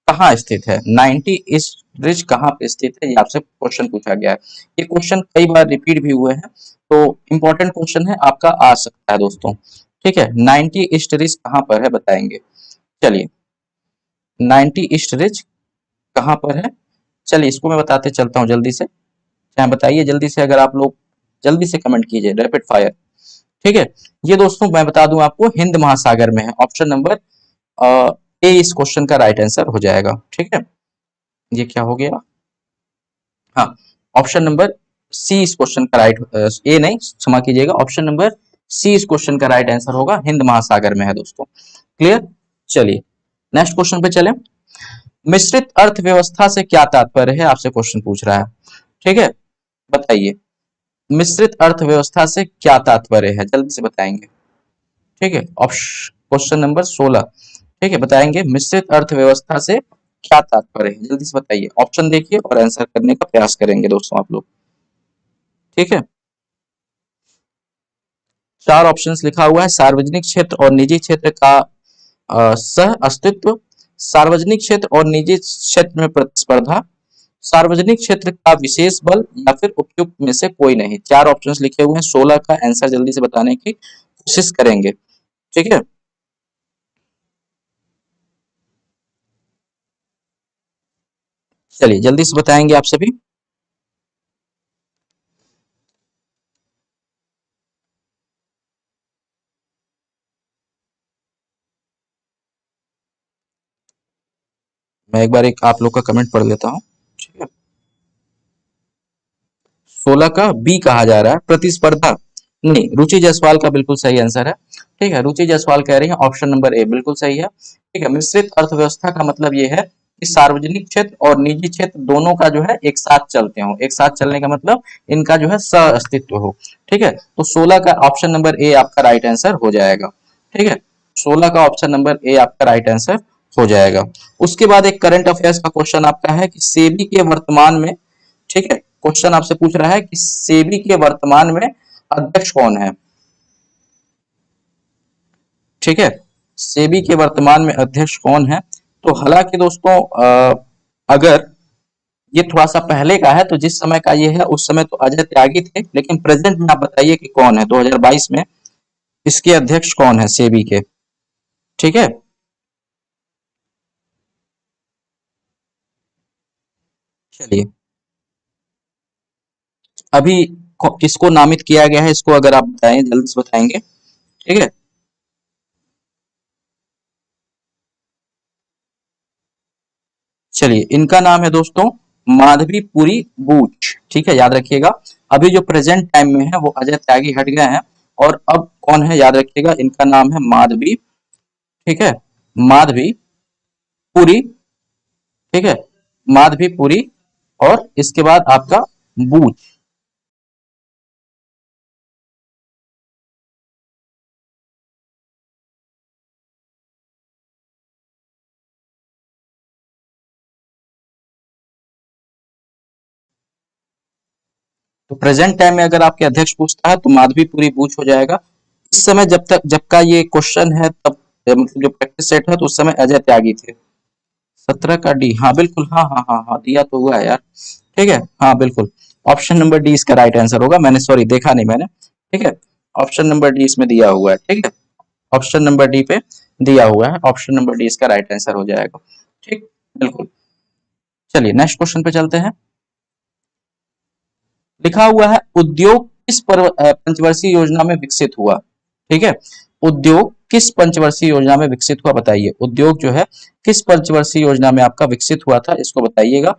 कहाँ स्थित है, 90 ईस्ट रिज कहाँ पे स्थित है, ये आपसे क्वेश्चन पूछा गया है। ये क्वेश्चन कई बार रिपीट भी हुए हैं, तो इंपॉर्टेंट क्वेश्चन है, आपका आ सकता है दोस्तों, ठीक है। 90 ईस्ट रिज कहाँ पर है बताएंगे। चलिए 90 ईस्ट रिज कहाँ पर है, चलिए इसको मैं बताते चलता हूँ जल्दी से, चाहे बताइए जल्दी से, अगर आप लोग जल्दी से कमेंट कीजिए, रैपिड फायर, ठीक है। ये दोस्तों मैं बता दूं आपको, हिंद महासागर में है, ऑप्शन नंबर ए इस क्वेश्चन का राइट आंसर हो जाएगा, ठीक है। ये क्या हो गया, हाँ, ऑप्शन नंबर सी इस क्वेश्चन का राइट, ए नहीं, क्षमा कीजिएगा, ऑप्शन नंबर सी इस क्वेश्चन का राइट आंसर होगा, हिंद महासागर में है दोस्तों, क्लियर। चलिए नेक्स्ट क्वेश्चन पे चले। मिश्रित अर्थव्यवस्था से क्या तात्पर्य है, आपसे क्वेश्चन पूछ रहा है, ठीक है। बताइए मिश्रित अर्थव्यवस्था से क्या तात्पर्य है, जल्दी से बताएंगे, ठीक है। क्वेश्चन नंबर 16, ठीक है, बताएंगे मिश्रित अर्थव्यवस्था से क्या तात्पर्य है, जल्दी से बताइए, ऑप्शन देखिए और आंसर करने का प्रयास करेंगे दोस्तों आप लोग, ठीक है। चार ऑप्शंस लिखा हुआ है, सार्वजनिक क्षेत्र और निजी क्षेत्र का सह अस्तित्व, सार्वजनिक क्षेत्र और निजी क्षेत्र में प्रतिस्पर्धा, सार्वजनिक क्षेत्र का विशेष बल, या फिर उपयुक्त में से कोई नहीं। चार ऑप्शंस लिखे हुए हैं, 16 का आंसर जल्दी से बताने की कोशिश करेंगे, ठीक है। चलिए जल्दी से बताएंगे आप सभी। मैं एक बार एक आप लोग का कमेंट पढ़ लेता हूँ, ठीक है। 16 का बी कहा जा रहा है, प्रतिस्पर्धा, नहीं, रुचि जायसवाल का बिल्कुल सही आंसर है, ठीक है। रुचि जायसवाल कह रही है ऑप्शन नंबर ए बिल्कुल सही है, ठीक है। मिश्रित अर्थव्यवस्था का मतलब ये है कि सार्वजनिक क्षेत्र और निजी क्षेत्र दोनों का जो है एक साथ चलते हो, एक साथ चलने का मतलब इनका जो है सह अस्तित्व हो, ठीक है। तो 16 का ऑप्शन नंबर ए आपका राइट आंसर हो जाएगा, ठीक है। 16 का ऑप्शन नंबर ए आपका राइट आंसर हो जाएगा। उसके बाद एक करंट अफेयर्स का क्वेश्चन आपका है कि सेबी के वर्तमान में, ठीक है, क्वेश्चन आपसे पूछ रहा है कि सेबी के वर्तमान में अध्यक्ष कौन है, ठीक है। सेबी के वर्तमान में अध्यक्ष कौन है, तो हालांकि दोस्तों अगर ये थोड़ा सा पहले का है, तो जिस समय का ये है उस समय तो अजय त्यागी थे, लेकिन प्रेजेंट में आप बताइए कि कौन है 2022 में इसके अध्यक्ष कौन है सेबी के, ठीक है। चलिए अभी किसको नामित किया गया है, इसको अगर आप बताएं जल्दी से बताएंगे, ठीक है। चलिए इनका नाम है दोस्तों माधवी पुरी बूच, ठीक है, याद रखिएगा। अभी जो प्रेजेंट टाइम में है वो अजय त्यागी हट गए हैं, और अब कौन है याद रखिएगा, इनका नाम है माधवी, ठीक है, माधवी पुरी, ठीक है, माधवी पुरी, और इसके बाद आपका बूच। तो प्रेजेंट टाइम में अगर आपके अध्यक्ष पूछता है तो माधवी पुरी बूच हो जाएगा। इस समय जब तक जब का ये क्वेश्चन है तब मतलब जो प्रैक्टिस सेट है तो उस समय अजय त्यागी थे। 17 का डी, हाँ बिल्कुल, हाँ हाँ हाँ हाँ, दिया तो हुआ है यार। ठीक है, हाँ बिल्कुल, ऑप्शन नंबर डी इसका राइट आंसर होगा। मैंने सॉरी देखा नहीं मैंने। ठीक है, ऑप्शन नंबर डी इसमें दिया हुआ है। ठीक है, ऑप्शन नंबर डी पे दिया हुआ है, ऑप्शन नंबर डी इसका राइट आंसर हो जाएगा। ठीक, बिल्कुल। चलिए नेक्स्ट क्वेश्चन पे चलते हैं। लिखा हुआ है उद्योग किस पंचवर्षीय योजना में विकसित हुआ। ठीक है, उद्योग किस पंचवर्षीय योजना में विकसित हुआ बताइए। उद्योग जो है किस पंचवर्षीय योजना में आपका विकसित हुआ था, इसको बताइएगा।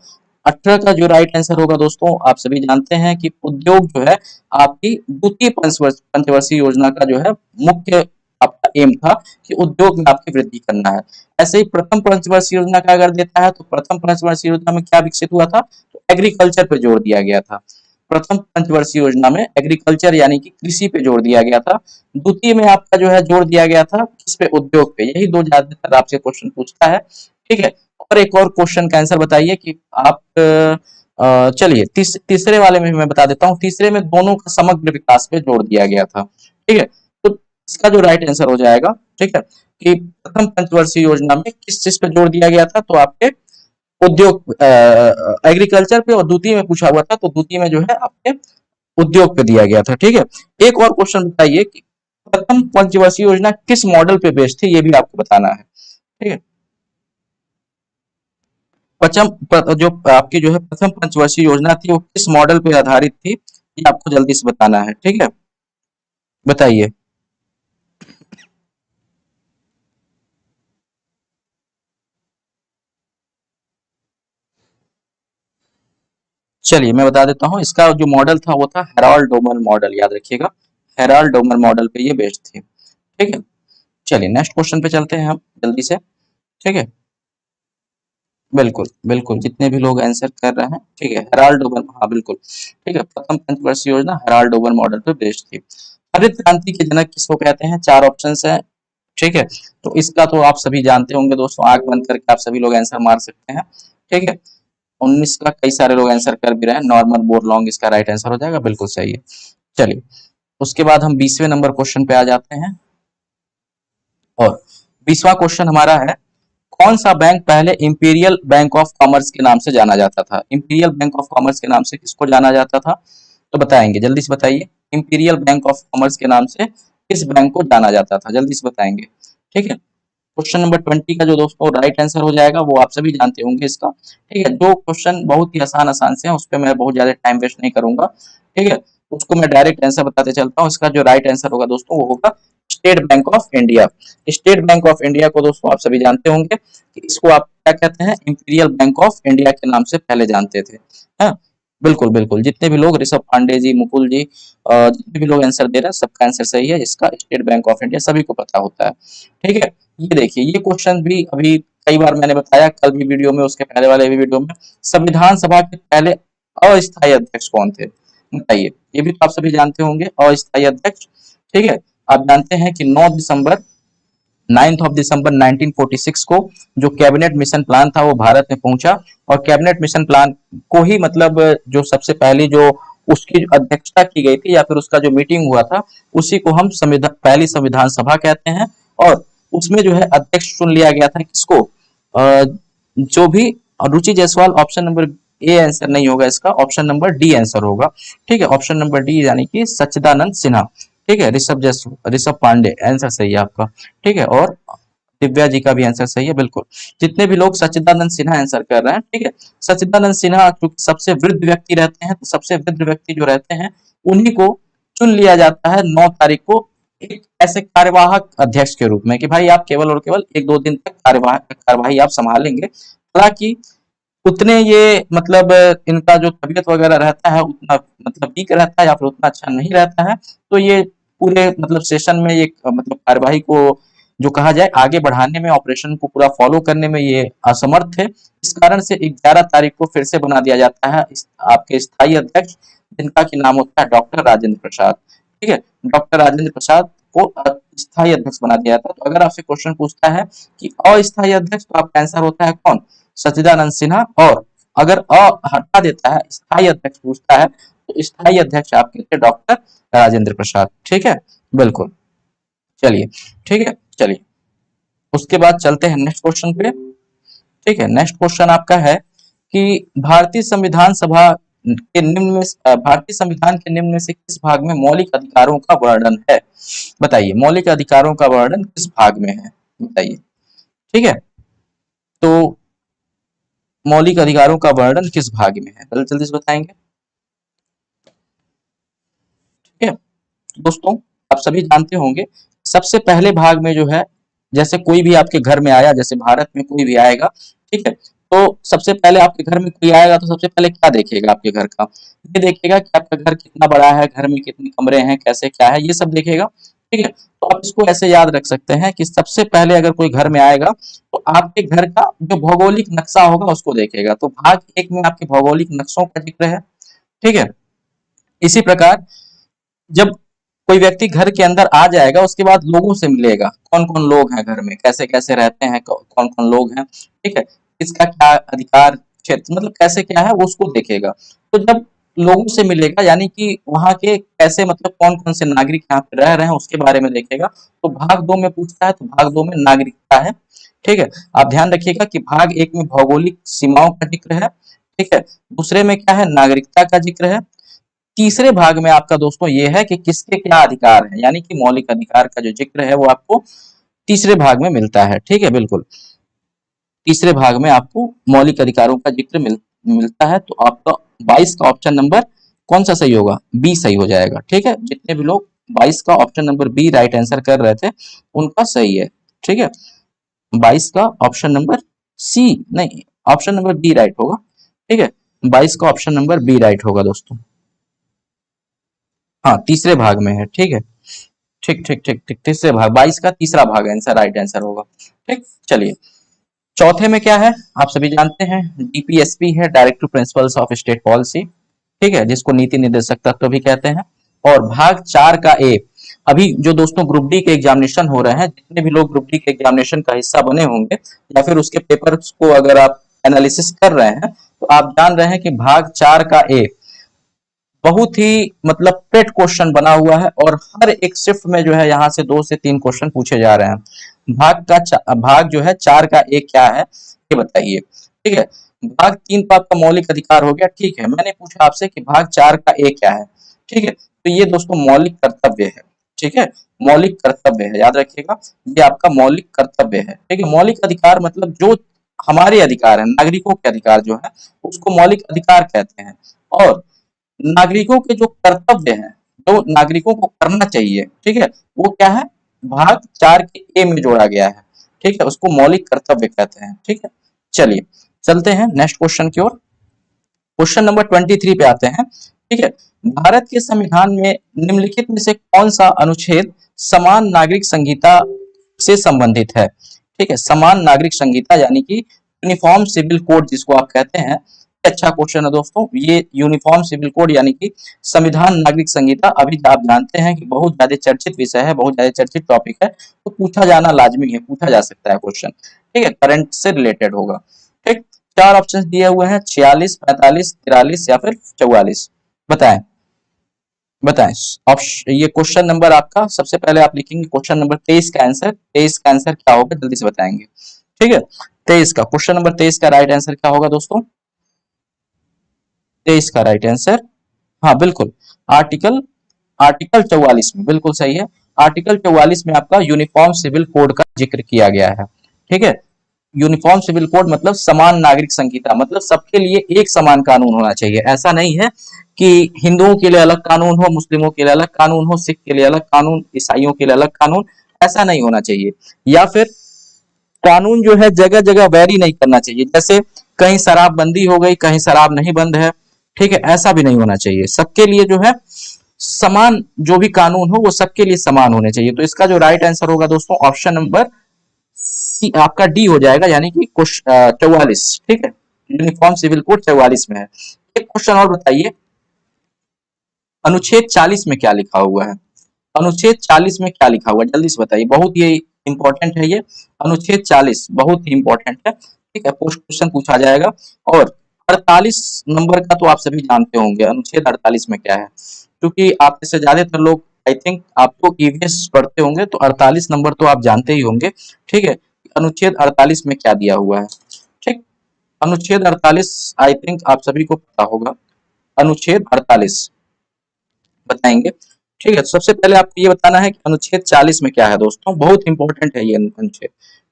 18 का जो राइट आंसर होगा दोस्तों, आप सभी जानते हैं कि उद्योग जो है आपकी द्वितीय पंचवर्षीय योजना का जो है मुख्य आपका एम था कि उद्योग में आपकी वृद्धि करना है। ऐसे ही प्रथम पंचवर्षीय योजना का अगर देता है तो प्रथम पंचवर्षीय योजना में क्या विकसित हुआ था, तो एग्रीकल्चर पे जोर दिया गया था। प्रथम पंचवर्षीय योजना में एग्रीकल्चर यानी कि कृषि पे जोर दिया गया था। द्वितीय में आपका जो है जोर दिया गया था किस पे, उद्योग पे। यही दो ज्यादातर आपसे क्वेश्चन पूछता है। ठीक है, और एक और क्वेश्चन का आंसर बताइए कि आप चलिए तीसरे वाले में मैं बता देता हूँ। तीसरे में दोनों का समग्र विकास पे जोर दिया गया था। ठीक है, तो इसका जो राइट आंसर हो जाएगा, ठीक है, कि प्रथम पंचवर्षीय योजना में किस चीज पे जोर दिया गया था, तो आपके उद्योग एग्रीकल्चर पे, और द्वितीय में पूछा हुआ था तो द्वितीय में जो है आपके उद्योग पे दिया गया था। ठीक है, एक और क्वेश्चन बताइए कि प्रथम पंचवर्षीय योजना किस मॉडल पे बेस्ड थी, ये भी आपको बताना है। ठीक है, जो आपकी जो है प्रथम पंचवर्षीय योजना थी वो किस मॉडल पे आधारित थी, ये आपको जल्दी से बताना है। ठीक है, बताइए। चलिए मैं बता देता हूँ, इसका जो मॉडल था वो था हेराल्ड डोमर मॉडल, याद रखिएगा, हेराल्ड डोमर मॉडल पे ये बेस्ड थी। ठीक है, चलिए नेक्स्ट क्वेश्चन पे चलते हैं हम जल्दी से। ठीक है, बिल्कुल बिल्कुल, जितने भी लोग आंसर कर रहे हैं। ठीक है, हेराल्ड डोमर, हाँ बिल्कुल। ठीक है, प्रथम पंचवर्षीय योजना हेराल्ड डोमर मॉडल पे बेस्ड थी। हरित क्रांति के जनक किसको कहते हैं, चार ऑप्शंस हैं। ठीक है, तो इसका तो आप सभी जानते होंगे दोस्तों, आंख बंद करके आप सभी लोग आंसर मार सकते हैं। ठीक है, 19 का कई सारे लोग आंसर कर भी रहे हैं, नॉर्मन बोरलॉन्ग इसका राइट आंसर हो जाएगा, बिल्कुल सही है। चलिए उसके बाद हम 20वें नंबर क्वेश्चन पे आ जाते हैं, और 20वां क्वेश्चन हमारा है, कौन सा बैंक पहले इंपीरियल बैंक ऑफ कॉमर्स के नाम से जाना जाता था। इंपीरियल बैंक ऑफ कॉमर्स के नाम से किसको जाना जाता था, तो बताएंगे, जल्दी से बताइए। इंपीरियल बैंक ऑफ कॉमर्स के नाम से किस बैंक को जाना जाता था, जल्दी से बताएंगे। ठीक है, क्वेश्चन नंबर 20 का जो दोस्तों राइट आंसर हो जाएगा वो आप सभी जानते होंगे इसका। ठीक है, जो क्वेश्चन बहुत ही आसान आसान से हैं उस पर मैं बहुत ज्यादा टाइम वेस्ट नहीं करूंगा। ठीक है, उसको मैं डायरेक्ट आंसर बताते चलता हूँ। इसका जो राइट आंसर होगा दोस्तों वो होगा state bank of India. State bank of India को दोस्तों आप सभी जानते होंगे कि इसको आप क्या कहते हैं, इंपीरियल बैंक ऑफ इंडिया के नाम से पहले जानते थे। हाँ बिल्कुल बिल्कुल, जितने भी लोग, ऋषभ पांडे जी, मुकुल जी, जितने भी लोग आंसर दे रहे हैं सबका आंसर सही है। इसका स्टेट बैंक ऑफ इंडिया सभी को पता होता है। ठीक है, ये देखिए, ये क्वेश्चन भी अभी कई बार मैंने बताया, कल भी वीडियो में, उसके पहले वाले भी वीडियो में, संविधान सभा के पहले अस्थायी अध्यक्ष कौन थे, बताइए। ये भी तो आप सभी जानते होंगे, अस्थायी अध्यक्ष। ठीक है, आप जानते हैं कि 9 दिसंबर 9 ऑफ दिसंबर 1946 को जो कैबिनेट मिशन प्लान था वो भारत में पहुंचा, और कैबिनेट मिशन प्लान को ही मतलब जो सबसे पहली जो उसकी अध्यक्षता की गई थी या फिर उसका जो मीटिंग हुआ था, उसी को हम संविधान, पहली संविधान सभा कहते हैं। और उसमें जो है अध्यक्ष चुन लिया गया था किसको, जो भी, Ruchi Jaiswal. Option number A answer नहीं होगा इसका, ऑप्शन नंबर डी आंसर होगा। ठीक है, ऑप्शन नंबर डी यानी कि सच्चिदानंद सिन्हा। ठीक है, ऋषभ पांडे आंसर सही है आपका। ठीक है, और दिव्या जी का भी आंसर सही है, बिल्कुल। जितने भी लोग सच्चिदानंद सिन्हा आंसर कर रहे हैं, ठीक है, सच्चिदानंद सिन्हा क्योंकि सबसे वृद्ध व्यक्ति रहते हैं, तो सबसे वृद्ध व्यक्ति जो रहते हैं उन्हीं को चुन लिया जाता है 9 तारीख को एक ऐसे कार्यवाहक अध्यक्ष के रूप में, कि भाई आप केवल और केवल 1-2 दिन तक कार्यवाही आप संभालेंगे। हालांकि उतने ये मतलब इनका जो तबीयत वगैरह रहता है उतना मतलब वीक रहता है या फिर उतना अच्छा नहीं रहता है, तो ये पूरे मतलब सेशन में ये मतलब कार्यवाही को जो कहा जाए आगे बढ़ाने में, ऑपरेशन को पूरा फॉलो करने में ये असमर्थ है। इस कारण से 11 तारीख को फिर से बना दिया जाता है आपके स्थायी अध्यक्ष, जिनका की नाम होता है डॉक्टर राजेंद्र प्रसाद। ठीक है, डॉक्टर राजेंद्र प्रसाद को स्थायी अध्यक्ष बना दिया था। तो अगर आपसे क्वेश्चन पूछता है कि अस्थायी अध्यक्ष, तो आपका आंसर होता है कौन, सच्चिदानंद सिन्हा। और अगर हटा देता है, स्थायी अध्यक्ष पूछता है, तो स्थायी अध्यक्ष आपके थे डॉक्टर राजेंद्र प्रसाद। ठीक है, बिल्कुल। चलिए, ठीक है, चलिए उसके बाद चलते हैं नेक्स्ट क्वेश्चन पे। ठीक है, नेक्स्ट क्वेश्चन आपका है कि भारतीय संविधान सभा के निम्न में भारतीय संविधान के निम्न में से किस भाग में मौलिक अधिकारों का वर्णन है? बताइए, मौलिक अधिकारों का वर्णन किस भाग में है, बताइए। ठीक है, तो मौलिक अधिकारों का वर्णन किस भाग में है, जल्दी जल्दी से बताएंगे। ठीक है दोस्तों, आप सभी जानते होंगे सबसे पहले भाग में जो है, जैसे कोई भी आपके घर में आया, जैसे भारत में कोई भी आएगा, ठीक है, तो सबसे पहले आपके घर में कोई आएगा तो सबसे पहले क्या देखेगा आपके घर का, ये देखेगा कि आपका घर कितना बड़ा है, घर में कितने कमरे हैं, कैसे क्या है, ये सब देखेगा। ठीक है, तो आप इसको ऐसे याद रख सकते हैं कि सबसे पहले अगर कोई घर में आएगा तो आपके घर का जो भौगोलिक नक्शा होगा उसको देखेगा। तो भाग एक में आपके भौगोलिक नक्शों का जिक्र है। ठीक है, इसी प्रकार जब कोई व्यक्ति घर के अंदर आ जाएगा उसके बाद लोगों से मिलेगा, कौन कौन लोग हैं घर में, कैसे कैसे रहते हैं, कौन कौन लोग हैं, ठीक है, किसका क्या अधिकार क्षेत्र, मतलब कैसे क्या है वो उसको देखेगा। तो जब लोगों से मिलेगा यानी कि वहां के कैसे, मतलब कौन कौन से नागरिक यहाँ पे रह रहे हैं उसके बारे में देखेगा। तो भाग दो में पूछता है, तो भाग दो में नागरिकता है। ठीक है, आप ध्यान रखिएगा कि भाग एक में भौगोलिक सीमाओं का जिक्र है, ठीक है, दूसरे में क्या है, नागरिकता का जिक्र है, तीसरे भाग में आपका दोस्तों ये है कि किसके क्या अधिकार है, यानी कि मौलिक अधिकार का जो जिक्र है वो आपको तीसरे भाग में मिलता है। ठीक है, बिल्कुल तीसरे भाग में आपको मौलिक अधिकारों का जिक्र मिलता है। तो आपका 22 का ऑप्शन नंबर कौन सा सही होगा, बी सही हो जाएगा। ठीक है, जितने भी लोग 22 का option number B right answer कर रहे थे उनका सही है। ठीक है, 22 का ऑप्शन नंबर सी नहीं, ऑप्शन नंबर बी राइट होगा। ठीक है, 22 का ऑप्शन नंबर बी राइट होगा दोस्तों। हाँ, तीसरे भाग में है। ठीक है, ठीक ठीक ठीक ठीक, तीसरे भाग, 22 का तीसरा भाग आंसर राइट आंसर होगा। ठीक, चलिए चौथे में क्या है, आप सभी जानते हैं, डीपीएसपी है, directive principles of state policy. ठीक है, जिसको नीति निर्देशक तत्व भी कहते हैं। और भाग 4 का ए, अभी जो दोस्तों ग्रुप डी के एग्जामिनेशन हो रहे हैं, जितने भी लोग ग्रुप डी के एग्जामिनेशन का हिस्सा बने होंगे या फिर उसके पेपर्स को अगर आप एनालिसिस कर रहे हैं तो आप जान रहे हैं कि भाग 4 का ए बहुत ही मतलब पेट क्वेश्चन बना हुआ है और हर एक शिफ्ट में जो है यहाँ से 2 से 3 क्वेश्चन पूछे जा रहे हैं। भाग जो है 4 का एक क्या है ये बताइए। ठीक है, भाग 3 तो आपका मौलिक अधिकार हो गया। ठीक है, मैंने पूछा आपसे कि भाग 4 का एक क्या है। ठीक है, तो ये दोस्तों मौलिक कर्तव्य है। ठीक है, मौलिक कर्तव्य है, याद रखिएगा, ये आपका मौलिक कर्तव्य है। ठीक है, मौलिक अधिकार मतलब जो हमारे अधिकार है, नागरिकों के अधिकार जो है उसको मौलिक अधिकार कहते हैं। और नागरिकों के जो कर्तव्य हैं, जो नागरिकों को करना चाहिए, ठीक है, वो क्या है, भाग 4 के ए में जोड़ा गया है। ठीक है, उसको मौलिक कर्तव्य कहते हैं। ठीक है, चलिए चलते हैं नेक्स्ट क्वेश्चन की ओर। क्वेश्चन नंबर 23 पे आते हैं। ठीक है, भारत के संविधान में निम्नलिखित में से कौन सा अनुच्छेद समान नागरिक संहिता से संबंधित है? ठीक है, समान नागरिक संहिता यानी कि यूनिफॉर्म सिविल कोड जिसको आप कहते हैं। अच्छा क्वेश्चन है दोस्तों, ये यूनिफॉर्म सिविल कोड यानी कि संविधान नागरिक संहिता, अभी आप जानते हैं कि बहुत ज्यादा चर्चित विषय है, बहुत ज्यादा चर्चित टॉपिक है, तो पूछा जाना लाजमी है, पूछा जा सकता है क्वेश्चन। ठीक है, करंट से रिलेटेड होगा। ठीक, 4 ऑप्शन दिए हुए हैं, 46, 45, 43 या फिर 44। बताएं, बताएं। ऑप्शन, ये क्वेश्चन नंबर आपका सबसे पहले आप लिखेंगे क्वेश्चन नंबर 23 का आंसर। 23 का आंसर क्या होगा जल्दी से बताएंगे। ठीक है, 23 का क्वेश्चन नंबर 23 का राइट आंसर क्या होगा दोस्तों? 23 का राइट आंसर, हाँ बिल्कुल, आर्टिकल आर्टिकल 44 में, बिल्कुल सही है। आर्टिकल 44 में आपका यूनिफॉर्म सिविल कोड का जिक्र किया गया है। ठीक है, यूनिफॉर्म सिविल कोड मतलब समान नागरिक संहिता, मतलब सबके लिए एक समान कानून होना चाहिए। ऐसा नहीं है कि हिंदुओं के लिए अलग कानून हो, मुस्लिमों के लिए अलग कानून हो, सिख के लिए अलग कानून, ईसाइयों के लिए अलग कानून, ऐसा नहीं होना चाहिए। या फिर कानून जो है जगह जगह वैरी नहीं करना चाहिए, जैसे कहीं शराबबंदी हो गई, कहीं शराब नहीं बंद है। ठीक है, ऐसा भी नहीं होना चाहिए। सबके लिए जो है समान, जो भी कानून हो वो सबके लिए समान होने चाहिए। तो इसका जो राइट आंसर होगा दोस्तों ऑप्शन नंबर सी आपका डी हो जाएगा, यानी कि 44। ठीक है, यूनिफॉर्म सिविल कोड 44 में है। एक क्वेश्चन और बताइए, अनुच्छेद 40 में क्या लिखा हुआ है? अनुच्छेद 40 में क्या लिखा हुआ है जल्दी से बताइए, बहुत ही इंपॉर्टेंट है ये। अनुच्छेद 40 बहुत ही इंपॉर्टेंट है। ठीक है, पोस्ट क्वेश्चन पूछा जाएगा। और 48 नंबर का तो आप सभी जानते होंगे, अनुच्छेद 48 में क्या है, क्योंकि आप इससे ज्यादातर लोग आई थिंक आप लोग ईवीएस पढ़ते होंगे तो 48 नंबर तो आप जानते ही होंगे। ठीक है, अनुच्छेद 48 में क्या दिया हुआ है। ठीक, अनुच्छेद 48 आई थिंक आप सभी को पता होगा। अनुच्छेद 48 बताएंगे। ठीक है, तो सबसे पहले आपको ये बताना है कि अनुच्छेद 40 में क्या है दोस्तों, बहुत इंपॉर्टेंट है ये अनुच्छेद।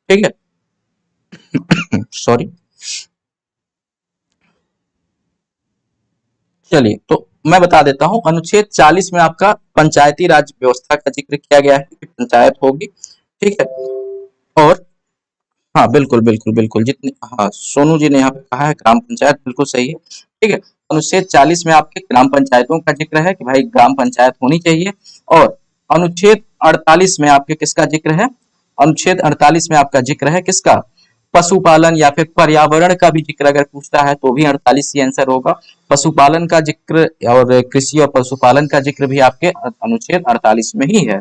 ठीक है सॉरी। चलिए तो मैं बता देता हूं, अनुच्छेद 40 में आपका पंचायती राज व्यवस्था का जिक्र किया गया है कि पंचायत होगी। ठीक है, और हाँ बिल्कुल बिल्कुल बिल्कुल, जितने, हाँ सोनू जी ने यहाँ पे कहा है ग्राम पंचायत, बिल्कुल सही है। ठीक है, अनुच्छेद 40 में आपके ग्राम पंचायतों का जिक्र है कि भाई ग्राम पंचायत होनी चाहिए। और अनुच्छेद 48 में आपके किसका जिक्र है, अनुच्छेद 48 में आपका जिक्र है किसका, पशुपालन या फिर पर्यावरण का भी जिक्र अगर पूछता है तो भी 48 ही आंसर होगा। पशुपालन का जिक्र और कृषि और पशुपालन का जिक्र भी आपके अनुच्छेद 48 में ही है।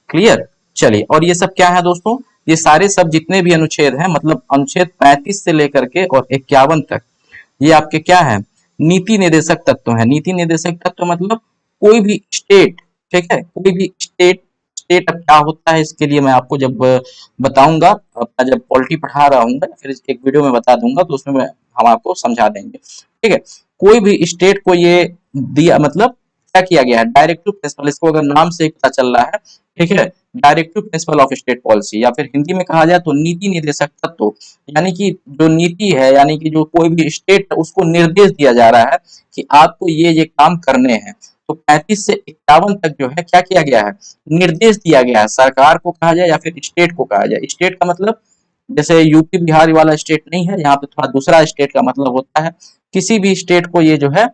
क्लियर। चलिए, और ये सब क्या है दोस्तों, ये सारे सब जितने भी अनुच्छेद हैं, मतलब अनुच्छेद 35 से लेकर के और 51 तक, ये आपके क्या है, नीति निर्देशक तत्व है। नीति निर्देशक तत्व मतलब कोई भी स्टेट, ठीक है, कोई भी स्टेट, स्टेट अब क्या होता है इसके लिए मैं आपको जब बताऊंगा, अपना जब पॉलिटी पढ़ा रहा हूँ फिर एक वीडियो में बता दूंगा, तो उसमें हम आपको समझा देंगे। ठीक है, कोई भी स्टेट को ये दिया, मतलब क्या किया गया है, डायरेक्टिव प्रिंसिपल, इसको अगर नाम से पता चल रहा है, ठीक है, directive principle of state policy, या फिर हिंदी में कहा जाए तो नीति निर्देशक तत्व, यानी कि जो नीति है, यानी कि जो कोई भी स्टेट है उसको निर्देश दिया जा रहा है कि आपको ये काम करने हैं। तो 35 से 51 तक जो है क्या किया गया है, निर्देश दिया गया है, सरकार को कहा जाए या फिर स्टेट को कहा जाए। स्टेट का मतलब जैसे यूपी बिहार वाला स्टेट नहीं है, यहाँ पे थोड़ा दूसरा स्टेट का मतलब होता है। किसी भी स्टेट को ये जो है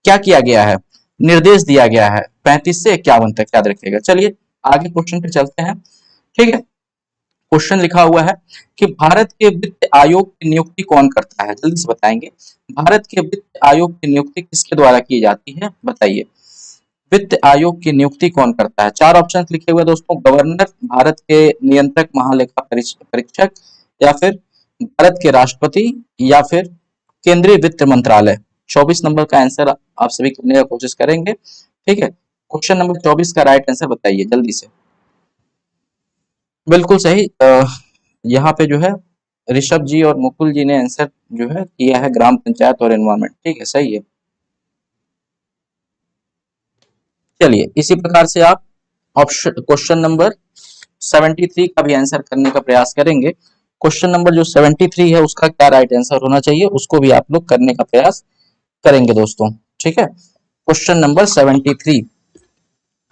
क्या किया गया है, निर्देश दिया गया है 35 से 51 तक, याद रखिएगा। चलिए आगे क्वेश्चन पे चलते हैं। ठीक है, क्वेश्चन लिखा हुआ है कि भारत के वित्त आयोग की नियुक्ति कौन करता है, जल्दी से बताएंगे। भारत के वित्त आयोग की नियुक्ति किसके द्वारा की जाती है, बताइए। वित्त आयोग की नियुक्ति कौन करता है, चार ऑप्शन लिखे हुए दोस्तों, गवर्नर, भारत के नियंत्रक महालेखा परीक्षक, या फिर भारत के राष्ट्रपति, या फिर केंद्रीय वित्त मंत्रालय। 24 नंबर का आंसर आप सभी करने का कोशिश करेंगे। ठीक है, क्वेश्चन नंबर 24 का राइट आंसर बताइए जल्दी से। बिल्कुल सही, यहाँ पे जो है ऋषभ जी और मुकुल जी ने आंसर जो है किया है ग्राम पंचायत और एनवायरमेंट। ठीक है, सही है। चलिए इसी प्रकार से आप ऑप्शन क्वेश्चन नंबर 73 का भी आंसर करने का प्रयास करेंगे। क्वेश्चन नंबर जो 73 है उसका क्या राइट आंसर होना चाहिए, उसको भी आप लोग करने का प्रयास करेंगे दोस्तों। ठीक है, क्वेश्चन नंबर 73,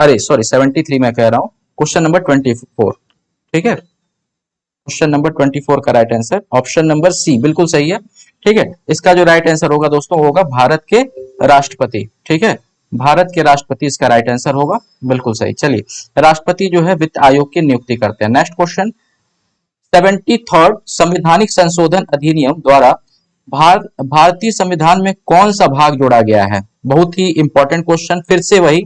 अरे सॉरी 73 मैं कह रहा हूँ, क्वेश्चन नंबर 24। ठीक है, क्वेश्चन नंबर 24 का right answer option number C बिल्कुल सही है। ठीक है, इसका जो राइट आंसर होगा दोस्तों होगा भारत के राष्ट्रपति। ठीक है, भारत के राष्ट्रपति इसका राइट आंसर होगा, बिल्कुल सही। चलिए, राष्ट्रपति जो है वित्त आयोग की नियुक्ति करते हैं। नेक्स्ट क्वेश्चन, 73rd संवैधानिक संशोधन अधिनियम द्वारा भारतीय संविधान में कौन सा भाग जोड़ा गया है, बहुत ही इंपॉर्टेंट क्वेश्चन, फिर से वही।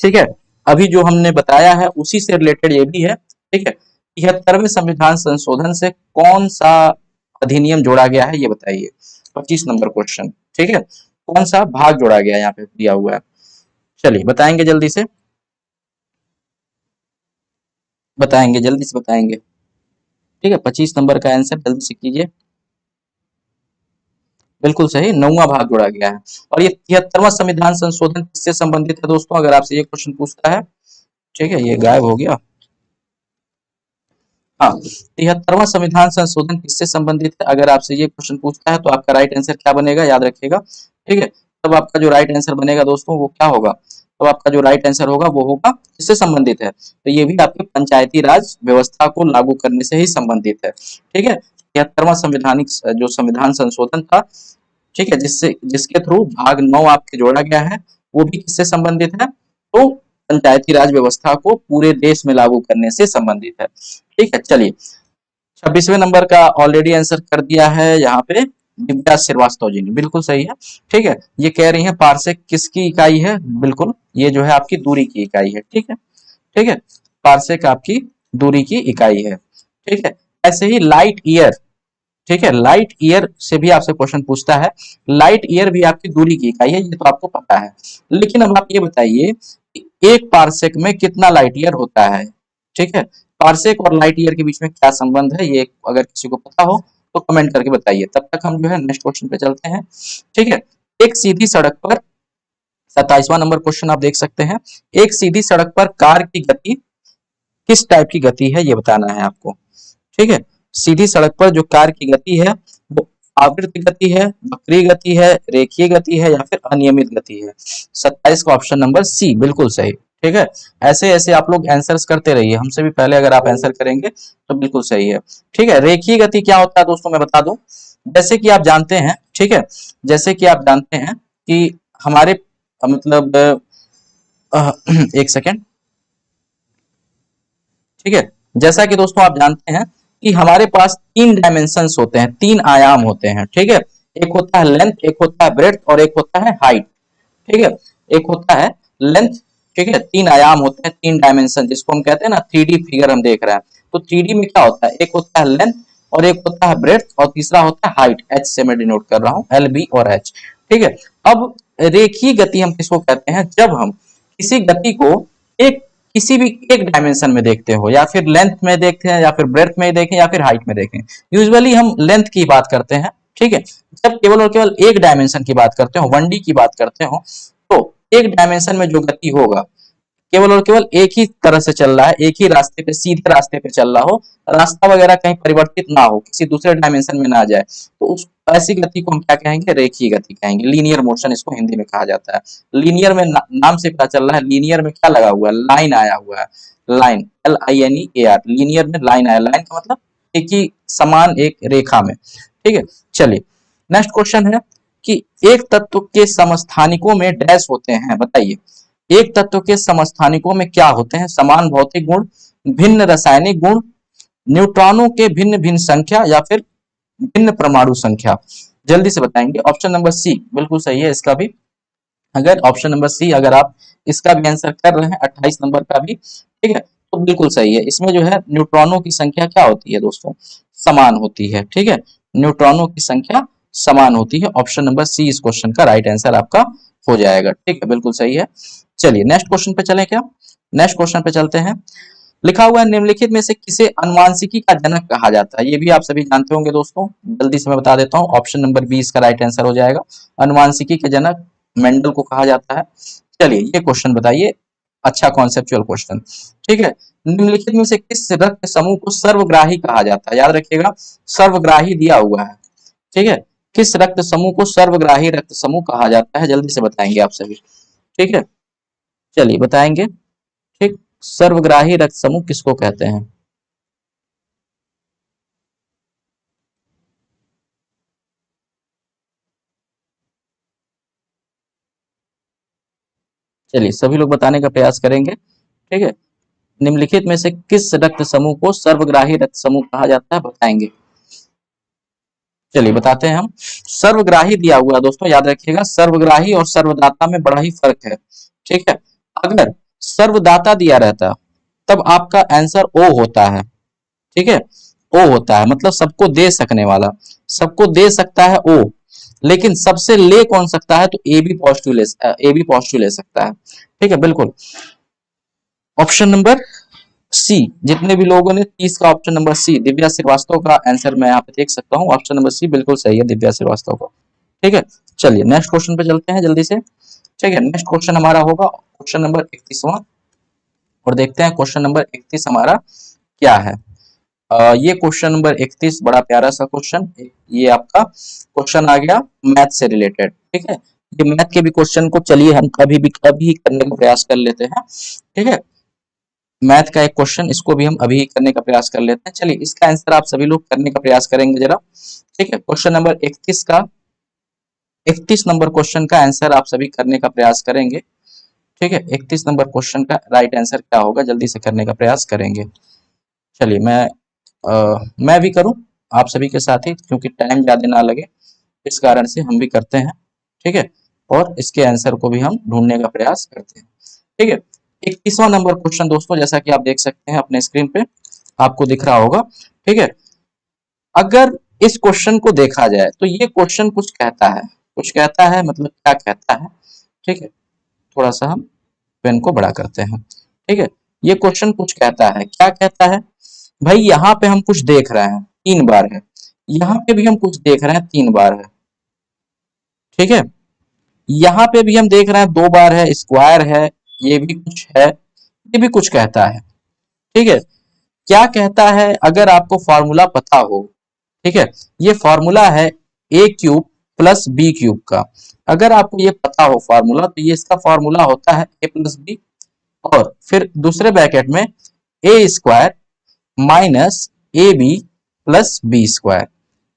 ठीक है, अभी जो हमने बताया है उसी से रिलेटेड ये भी है। ठीक है, 73वें संविधान संशोधन से कौन सा अधिनियम जोड़ा गया है ये बताइए, 25 नंबर क्वेश्चन। ठीक है, कौन सा भाग जोड़ा गया है यहाँ पे दिया हुआ है, चलिए बताएंगे जल्दी से, बताएंगे जल्दी से बताएंगे। ठीक है, 25 नंबर का आंसर जल्दी से कीजिए। बिल्कुल सही, 9वां भाग जोड़ा गया है। और ये 73वां संविधान संशोधन किससे संबंधित है दोस्तों, अगर आपसे ये क्वेश्चन पूछता है। ठीक है, ये गायब हो गया। हाँ, 73वां संविधान संशोधन किससे संबंधित है, अगर आपसे ये क्वेश्चन पूछता है तो आपका राइट आंसर क्या बनेगा, याद रखिएगा। ठीक है, तब आपका जो राइट आंसर बनेगा दोस्तों वो क्या होगा, तो आपका जो राइट आंसर होगा वो होगा किससे संबंधित है, तो ये भी आपके पंचायती राज व्यवस्था को लागू करने से ही संबंधित है। ठीक है, 73वां संविधानिक जो संविधान संशोधन था, ठीक है, जिससे जिसके थ्रू भाग 9 आपके जोड़ा गया है, वो भी किससे संबंधित है, तो पंचायती राज व्यवस्था को पूरे देश में लागू करने से संबंधित है। ठीक है, चलिए 26वें नंबर का ऑलरेडी आंसर कर दिया है यहाँ पे दिव्या श्रीवास्तव जी ने, बिल्कुल सही है। ठीक है, ये कह रही है पारसेक किसकी इकाई है, बिल्कुल ये जो है आपकी दूरी की इकाई है। ठीक है, ठीक है, पारसेक आपकी दूरी की इकाई है। ठीक है, ऐसे ही लाइट ईयर, ठीक है, लाइट ईयर से भी आपसे क्वेश्चन पूछता है, लाइट ईयर भी आपकी दूरी की इकाई है, ये तो आपको पता है। लेकिन अब आप ये बताइए एक पारसेक में कितना लाइट ईयर होता है। ठीक है, पार्सेक और लाइट ईयर के बीच में क्या संबंध है, ये अगर किसी को पता हो तो कमेंट करके बताइए। तब तक हम जो है नेक्स्ट क्वेश्चन पे चलते हैं। ठीक है, एक सीधी सड़क पर 27वां नंबर क्वेश्चन आप देख सकते हैं। एक सीधी सड़क पर कार की गति किस टाइप की गति है ये बताना है आपको। ठीक है, सीधी सड़क पर जो कार की गति है वो आवृत्त गति है, वक्रीय गति है, रेखीय गति है या फिर अनियमित गति है। 27 का ऑप्शन नंबर सी बिल्कुल सही। ठीक है, ऐसे ऐसे आप लोग आंसर्स करते रहिए, हमसे भी पहले अगर आप आंसर करेंगे तो बिल्कुल सही है। ठीक है, रेखीय गति क्या होता है दोस्तों मैं बता दूं। जैसे कि आप जानते हैं, ठीक है, जैसे कि आप जानते हैं कि हमारे मतलब एक सेकेंड। ठीक है, जैसा कि दोस्तों आप जानते हैं कि हमारे पास तीन डायमेंशंस होते हैं, तीन आयाम होते हैं। ठीक है, एक होता है लेंथ, एक होता है ब्रेड्थ और एक होता है हाइट। ठीक है, एक होता है लेंथ, ठीक है, तीन आयाम होते हैं, तीन डायमेंशन जिसको हम कहते हैं ना 3D फिगर हम देख रहे हैं। तो 3D में क्या होता है, एक होता है लेंथ और एक होता है ब्रेड्थ और तीसरा होता है हाइट। एच से मैं डिनोट कर रहा हूँ, LB और H। ठीक है, अब रेखीय गति हम किसको कहते हैं, जब हम किसी गति को एक किसी भी एक डायमेंशन में देखते हो, या फिर लेंथ में देखते हैं या फिर ब्रेड्थ में देखें या फिर हाइट में देखें। यूजुअली हम लेंथ की बात करते हैं। ठीक है, जब केवल और केवल एक डायमेंशन की बात करते हो, 1D की बात करते हो, तो एक डायमेंशन में जो गति होगा केवल और केवल एक ही तरह से चल रहा है, एक ही रास्ते पे, सीधे रास्ते पे चल रहा हो, रास्ता वगैरह कहीं परिवर्तित ना हो, किसी दूसरे डायमेंशन में ना जाए, तो उस ऐसी गति को हम क्या कहेंगे, रेखीय गति कहेंगे। लीनियर मोशन इसको हिंदी में कहा जाता है। लीनियर में नाम से पता चल रहा है, लीनियर में क्या लगा हुआ है, लाइन आया हुआ है, लाइन, LINEAR, लीनियर में लाइन आया। लाइन का मतलब एक ही समान एक रेखा में। ठीक है, चलिए नेक्स्ट क्वेश्चन है कि एक तत्व के समस्थानिकों में डैश होते हैं, बताइए। एक तत्व के समस्थानिकों में क्या होते हैं, समान भौतिक गुण, भिन्न रासायनिक गुण, न्यूट्रॉनों के भिन्न भिन्न संख्या या फिर भिन्न परमाणु संख्या। जल्दी से बताएंगे। ऑप्शन नंबर सी बिल्कुल सही है इसका भी। अगर ऑप्शन नंबर सी अगर आप इसका भी आंसर कर रहे हैं, 28 नंबर का भी, ठीक है, तो बिल्कुल सही है। इसमें जो है न्यूट्रॉनों की संख्या क्या होती है दोस्तों, समान होती है। ठीक है, न्यूट्रॉनों की संख्या समान होती है। ऑप्शन नंबर सी इस क्वेश्चन का राइट आंसर आपका हो जाएगा। ठीक है, बिल्कुल सही है। चलिए नेक्स्ट क्वेश्चन पे चलें क्या, नेक्स्ट क्वेश्चन पे चलते हैं। लिखा हुआ है निम्नलिखित में से किसे अनुवांशिकी का जनक कहा जाता है, ये भी आप सभी जानते होंगे दोस्तों, जल्दी से मैं बता देता हूँ। ऑप्शन नंबर बी इसका राइट आंसर हो जाएगा। अनुवांशिकी के जनक मेंडल को कहा जाता है। चलिए ये क्वेश्चन बताइए, अच्छा कॉन्सेप्चुअल क्वेश्चन। ठीक है, निम्नलिखित में से किस रक्त समूह को सर्वग्राही कहा जाता है, याद रखिएगा सर्वग्राही दिया हुआ है। ठीक है, किस रक्त समूह को सर्वग्राही रक्त समूह कहा जाता है, जल्दी से बताएंगे आप सभी। ठीक है, चलिए बताएंगे। ठीक, सर्वग्राही रक्त समूह किसको कहते हैं। चलिए सभी लोग बताने का प्रयास करेंगे। ठीक है, निम्नलिखित में से किस रक्त समूह को सर्वग्राही रक्त समूह कहा जाता है, बताएंगे। चलिए बताते हैं हम। सर्वग्राही दिया हुआ है दोस्तों, याद रखिएगा सर्वग्राही और सर्वदाता में बड़ा ही फर्क है। ठीक है, अगर सर्वदाता दिया रहता तब आपका आंसर ओ होता है। ठीक है, ओ होता है मतलब सबको दे सकने वाला, सबको दे सकता है ओ, लेकिन सबसे ले कौन सकता है, तो ए बी पॉजिटिव ले सकता है। ठीक है, बिल्कुल ऑप्शन नंबर सी, जितने भी लोगों ने 30 का option number C, Divya Srivastava का आंसर मैं यहाँ पे देख सकता हूँ। ऑप्शन नंबर सी बिल्कुल सही है दिव्या श्रीवास्तव का। ठीक है, चलिए नेक्स्ट क्वेश्चन पे चलते हैं जल्दी से। ठीक है, नेक्स्ट क्वेश्चन हमारा होगा क्वेश्चन नंबर 31वां, और देखते हैं क्वेश्चन नंबर 31 हमारा क्या है। ये क्वेश्चन नंबर 31 बड़ा प्यारा सा क्वेश्चन, ये आपका क्वेश्चन आ गया मैथ से रिलेटेड। ठीक है, ये मैथ के भी क्वेश्चन को चलिए हम कभी करने का प्रयास कर लेते हैं। ठीक है, मैथ का एक क्वेश्चन, इसको भी हम अभी करने का प्रयास कर लेते हैं। चलिए इसका आंसर आप सभी लोग करने का प्रयास करेंगे जरा। ठीक है, क्वेश्चन नंबर 31 का 31 नंबर क्वेश्चन का आंसर आप सभी करने का प्रयास करेंगे। ठीक है, 31 नंबर क्वेश्चन का राइट आंसर क्या होगा, जल्दी से करने का प्रयास करेंगे। चलिए मैं भी करूं आप सभी के साथ ही, क्योंकि टाइम ज्यादा ना लगे इस कारण से हम भी करते हैं। ठीक है, और इसके आंसर को भी हम ढूंढने का प्रयास करते हैं। ठीक है, 31वां नंबर क्वेश्चन दोस्तों, जैसा कि आप देख सकते हैं अपने स्क्रीन पे आपको दिख रहा होगा। ठीक है, अगर इस क्वेश्चन को देखा जाए तो ये क्वेश्चन कुछ कहता है, कुछ कहता है मतलब क्या कहता है। ठीक है, थोड़ा सा हम पेन को बड़ा करते हैं। ठीक है, ये क्वेश्चन कुछ कहता है, क्या कहता है, भाई यहाँ पे हम कुछ देख रहे हैं 3 बार है, यहाँ पे भी हम कुछ देख रहे हैं 3 बार है, ठीक है। यहाँ पे भी हम देख रहे हैं 2 बार है, स्क्वायर है, ये भी कुछ है, ये भी कुछ कहता है, ठीक है। क्या कहता है, अगर आपको फॉर्मूला पता हो, ठीक है, ये फॉर्मूला है ए क्यूब प्लस बी क्यूब का। अगर आपको ये पता हो फॉर्मूला, तो ये इसका फॉर्मूला होता है ए प्लस बी, और फिर दूसरे ब्रैकेट में A square minus A B plus B square.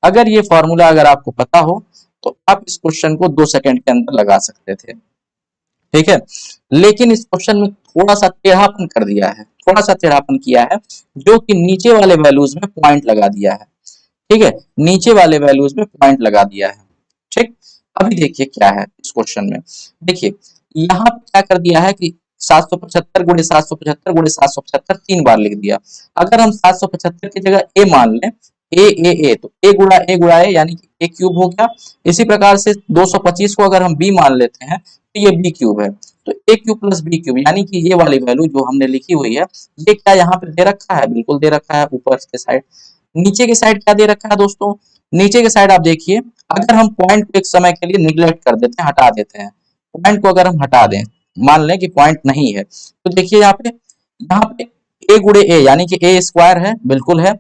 अगर ये फॉर्मूला अगर आपको पता हो, तो आप इस क्वेश्चन को 2 सेकंड के अंदर लगा सकते थे, ठीक है। लेकिन इस क्वेश्चन में थोड़ा सा टेढ़ापन कर दिया है, थोड़ा सा टेढ़ापन किया है, जो कि नीचे वाले वैल्यूज में पॉइंट लगा दिया है, ठीक है, नीचे वाले वैल्यूज में पॉइंट लगा दिया है, ठीक। अभी देखिए क्या है इस क्वेश्चन में, देखिए यहाँ पे क्या कर दिया है कि 775 गुणे 775 गुणे 775 3 बार लिख दिया। अगर हम 775 की जगह ए मान लें, ए तो ए गुणा ए यानी कि ए क्यूब हो गया। इसी प्रकार से 225 को अगर हम बी मान लेते हैं, तो ये बी क्यूब है, तो ए क्यूब प्लस बी क्यूब, यानी कि ये वाली वैल्यू जो हमने लिखी हुई है, ये क्या यहाँ पे दे रखा है, बिल्कुल दे रखा है ऊपर के साइड। नीचे की साइड क्या दे रखा है दोस्तों, नीचे की साइड आप देखिए, अगर हम पॉइंट को एक समय के लिए निग्लेक्ट कर देते हैं, हटा देते हैं, पॉइंट को अगर हम हटा दें, मान लें कि पॉइंट नहीं है, तो देखिए यहाँ पे ए गुणे ए यानी कि ए स्क्वायर है, बिल्कुल है,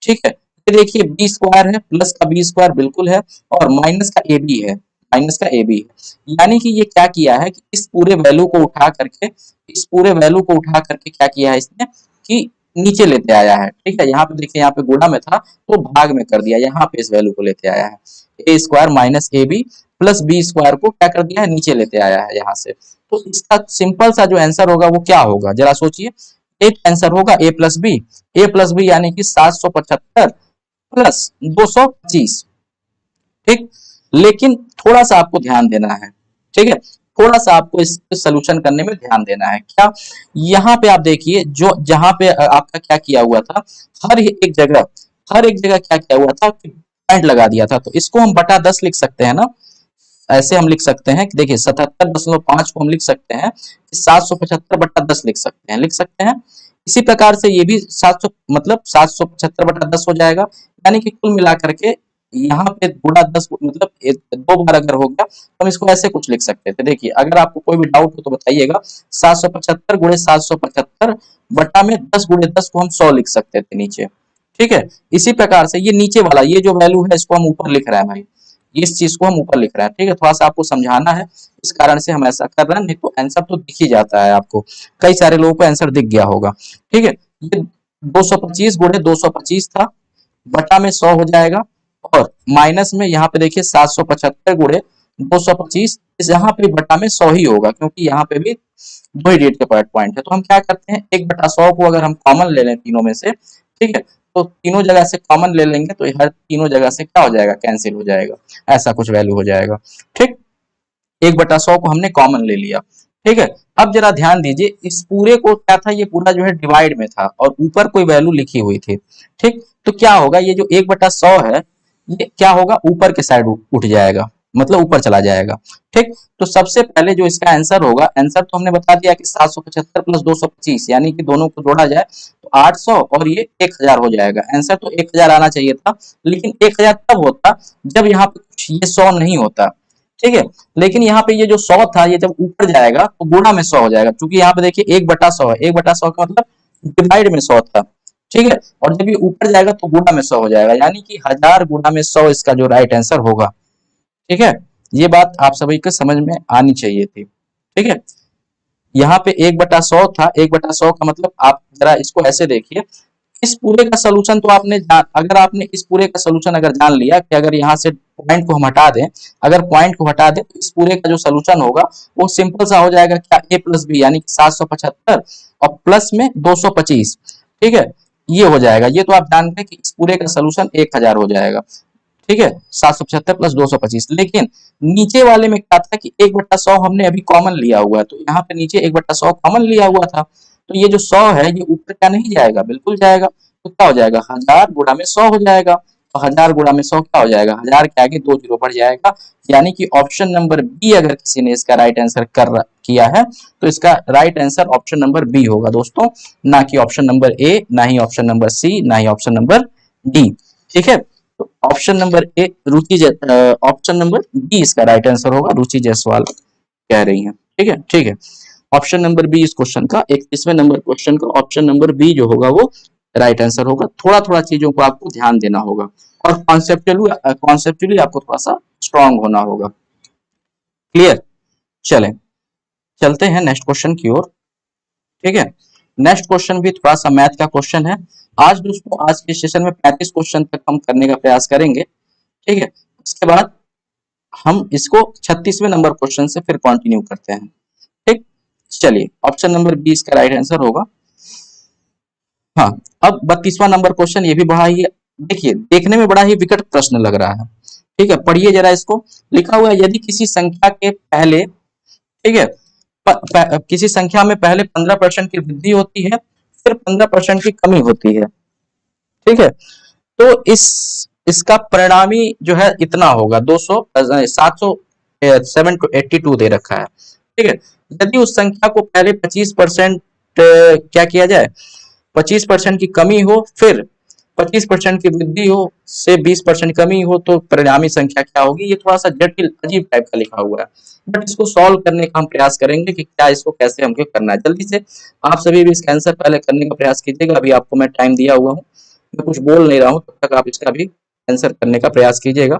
ठीक है। ये देखिए बी स्क्वायर है, प्लस का बी स्क्वायर बिल्कुल है, और माइनस का ए बी है, माइनस का ए बी है। यानी कि ये क्या किया है कि इस पूरे वैल्यू को उठा करके, इस पूरे वैल्यू को उठा करके क्या किया है इसने कि नीचे लेते आया है, ठीक है। यहाँ पे देखिए, यहाँ पे गुणा में था तो भाग में कर दिया, यहाँ पे इस वैल्यू को लेते आया है, A square minus A B plus B square को क्या कर दिया है, नीचे लेते आया है यहाँ से। तो इसका सिंपल सा जो आंसर होगा वो क्या होगा, जरा सोचिए। एक आंसर होगा ए प्लस बी यानी कि 775 प्लस 225, ठीक। लेकिन थोड़ा सा आपको ध्यान देना है, ठीक है, थोड़ा सा आपको इस सोल्यूशन करने में ध्यान देना है। क्या, यहाँ पे आप देखिए, जो जहां पे आपका क्या किया हुआ था, हर एक जगह क्या किया हुआ था कि पॉइंट लगा दिया था। तो इसको हम बटा 10 लिख सकते हैं ना, ऐसे हम लिख सकते हैं कि देखिए 77.5 को हम लिख सकते हैं 775/10 लिख सकते हैं, इसी प्रकार से ये भी 700 मतलब 775/10 हो जाएगा। यानी कि कुल मिलाकर के यहाँ पे गुणा 10 मतलब 2 बार अगर हो गया, तो हम इसको ऐसे कुछ लिख सकते थे। देखिए अगर आपको कोई भी डाउट हो तो बताइएगा, 775 गुणे 775 बटा में 10 गुणे 10 को हम 100 लिख सकते थे नीचे, ठीक है। इसी प्रकार से ये नीचे वाला ये जो वैल्यू है, इसको हम ऊपर लिख रहे हैं भाई, इस चीज को हम ऊपर लिख रहे हैं, ठीक है। थोड़ा सा आपको समझाना है, इस कारण से हम ऐसा कर रहे हैं, नहीं तो आंसर तो दिख ही जाता है आपको, कई सारे लोगों को आंसर दिख गया होगा, ठीक है। ये 225 गुणे 225 था, बटा में 100 हो जाएगा, और माइनस में यहाँ पे देखिए 775 गुणे 225, इस यहाँ पे बटा में 100 ही होगा, क्योंकि यहाँ पे भी दो ही डेट के पॉइंट है। तो हम क्या करते हैं, 1/100 को अगर हम कॉमन ले लें तीनों में से, ठीक है, तो तीनों जगह से कॉमन ले लेंगे, तो हर तीनों जगह से क्या हो जाएगा, कैंसिल हो जाएगा, ऐसा कुछ वैल्यू हो जाएगा, ठीक। 1/100 को हमने कॉमन ले लिया, ठीक है। अब जरा ध्यान दीजिए, इस पूरे को क्या था, ये पूरा जो है डिवाइड में था, और ऊपर कोई वैल्यू लिखी हुई थी, ठीक। तो क्या होगा, ये जो 1/100 है, ये क्या होगा, ऊपर के साइड उठ जाएगा, मतलब ऊपर चला जाएगा, ठीक। तो सबसे पहले जो इसका आंसर होगा, आंसर तो हमने बता दिया कि 775 प्लस 225, यानी कि दोनों को जोड़ा जाए तो 800, और ये 1000 हो जाएगा। आंसर तो 1000 आना चाहिए था, लेकिन 1000 तब होता जब यहाँ पे कुछ ये 100 नहीं होता, ठीक है। लेकिन यहाँ पे ये जो 100 था, ये जब ऊपर जाएगा तो गुणा में 100 हो जाएगा, क्योंकि यहाँ पे देखिए 1/100 है, 1/100 का मतलब डिवाइड में 100 था, ठीक है। और जब ये ऊपर जाएगा तो गुणा में 100 हो जाएगा, यानी कि 1000 गुणा में 100 इसका जो राइट आंसर होगा, ठीक है। ये बात आप सभी को समझ में आनी चाहिए थी, ठीक है। यहाँ पे 1/100 था, 1/100 का मतलब आप जरा इसको ऐसे देखिए, इस पूरे का सोल्यूशन तो अगर आपने इस पूरे का सोल्यूशन अगर जान लिया कि अगर यहाँ से पॉइंट को हम हटा दें, अगर पॉइंट को हटा दें, तो इस पूरे का जो सोल्यूशन होगा वो सिंपल सा हो जाएगा, क्या, ए प्लस बी यानी कि 775 और प्लस में 225, ठीक है, ये हो जाएगा। ये तो आप जानते हैं कि इस पूरे का सोल्यूशन 1000 हो जाएगा, ठीक है, 775 प्लस 225। लेकिन नीचे वाले में क्या था कि 1/100 हमने अभी कॉमन लिया हुआ है, तो यहाँ पे नीचे 1/100 कॉमन लिया हुआ था, तो ये जो 100 है ये ऊपर क्या नहीं जाएगा, बिल्कुल जाएगा। तो क्या हो जाएगा, 1000 गुणा में 100 हो जाएगा, तो 1000 गुणा में 100 क्या हो जाएगा, 1000 के आगे 2 जीरो बढ़ जाएगा। यानी कि ऑप्शन नंबर बी अगर किसी ने इसका राइट आंसर किया है तो इसका right answer option number B होगा दोस्तों, ना कि ऑप्शन नंबर ए, ना ही ऑप्शन नंबर सी, ना ही ऑप्शन नंबर डी। ठीक है, तो option number A option number B इसका राइट आंसर होगा, रुचि जायसवाल कह रही है। ठीक है, ठीक है, ऑप्शन नंबर बी इस क्वेश्चन का 31वें नंबर क्वेश्चन का ऑप्शन नंबर बी जो होगा वो राइट आंसर होगा। थोड़ा थोड़ा चीजों को आपको ध्यान देना होगा और कॉन्सेप्चुअली आपको थोड़ा सा स्ट्रांग होना होगा। क्लियर, चलें चलते हैं नेक्स्ट क्वेश्चन की ओर। ठीक है, नेक्स्ट क्वेश्चन भी थोड़ा सा मैथ का क्वेश्चन है। आज दोस्तों आज के सेशन में 35 क्वेश्चन तक हम करने का प्रयास करेंगे। ठीक है, उसके बाद हम इसको 36वें नंबर क्वेश्चन से फिर कंटिन्यू करते हैं। ठीक, चलिए ऑप्शन नंबर बी इसका राइट आंसर होगा। हाँ, अब 32वां नंबर क्वेश्चन, ये भी बड़ा ही, देखिए देखने में बड़ा ही विकट प्रश्न लग रहा है। ठीक है, पढ़िए जरा इसको। लिखा हुआ है यदि किसी संख्या के पहले, ठीक है, किसी संख्या में पहले 15% की वृद्धि होती है, फिर 15% की कमी होती है। ठीक है, तो इसका परिणामी जो है इतना होगा 200 700 782 दे रखा है। ठीक है, यदि उस संख्या को पहले 25% क्या किया जाए, 25% की कमी हो, फिर 25% की वृद्धि हो, से 20% कमी हो, तो परिणामी संख्या क्या होगी। ये थोड़ा सा जटिल अजीब टाइप का लिखा हुआ है, बट इसको सॉल्व करने का हम प्रयास करेंगे कि क्या इसको कैसे हमको करना है। जल्दी से आप सभी भी इसका आंसर पहले करने का प्रयास कीजिएगा। अभी आपको मैं टाइम दिया हुआ हूँ, मैं कुछ बोल नहीं रहा हूँ, तब तक आप इसका भी आंसर करने का प्रयास कीजिएगा।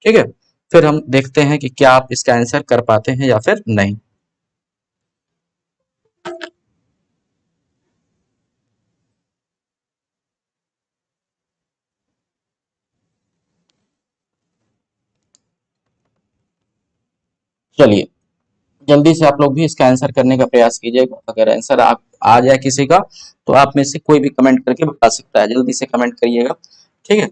ठीक है, फिर हम देखते हैं कि क्या आप इसका आंसर कर पाते हैं या फिर नहीं। चलिए जल्दी से आप लोग भी इसका आंसर करने का प्रयास कीजिएगा। अगर आंसर आप आ जाए किसी का तो आप में से कोई भी कमेंट करके बता सकता है, जल्दी से कमेंट करिएगा। ठीक है,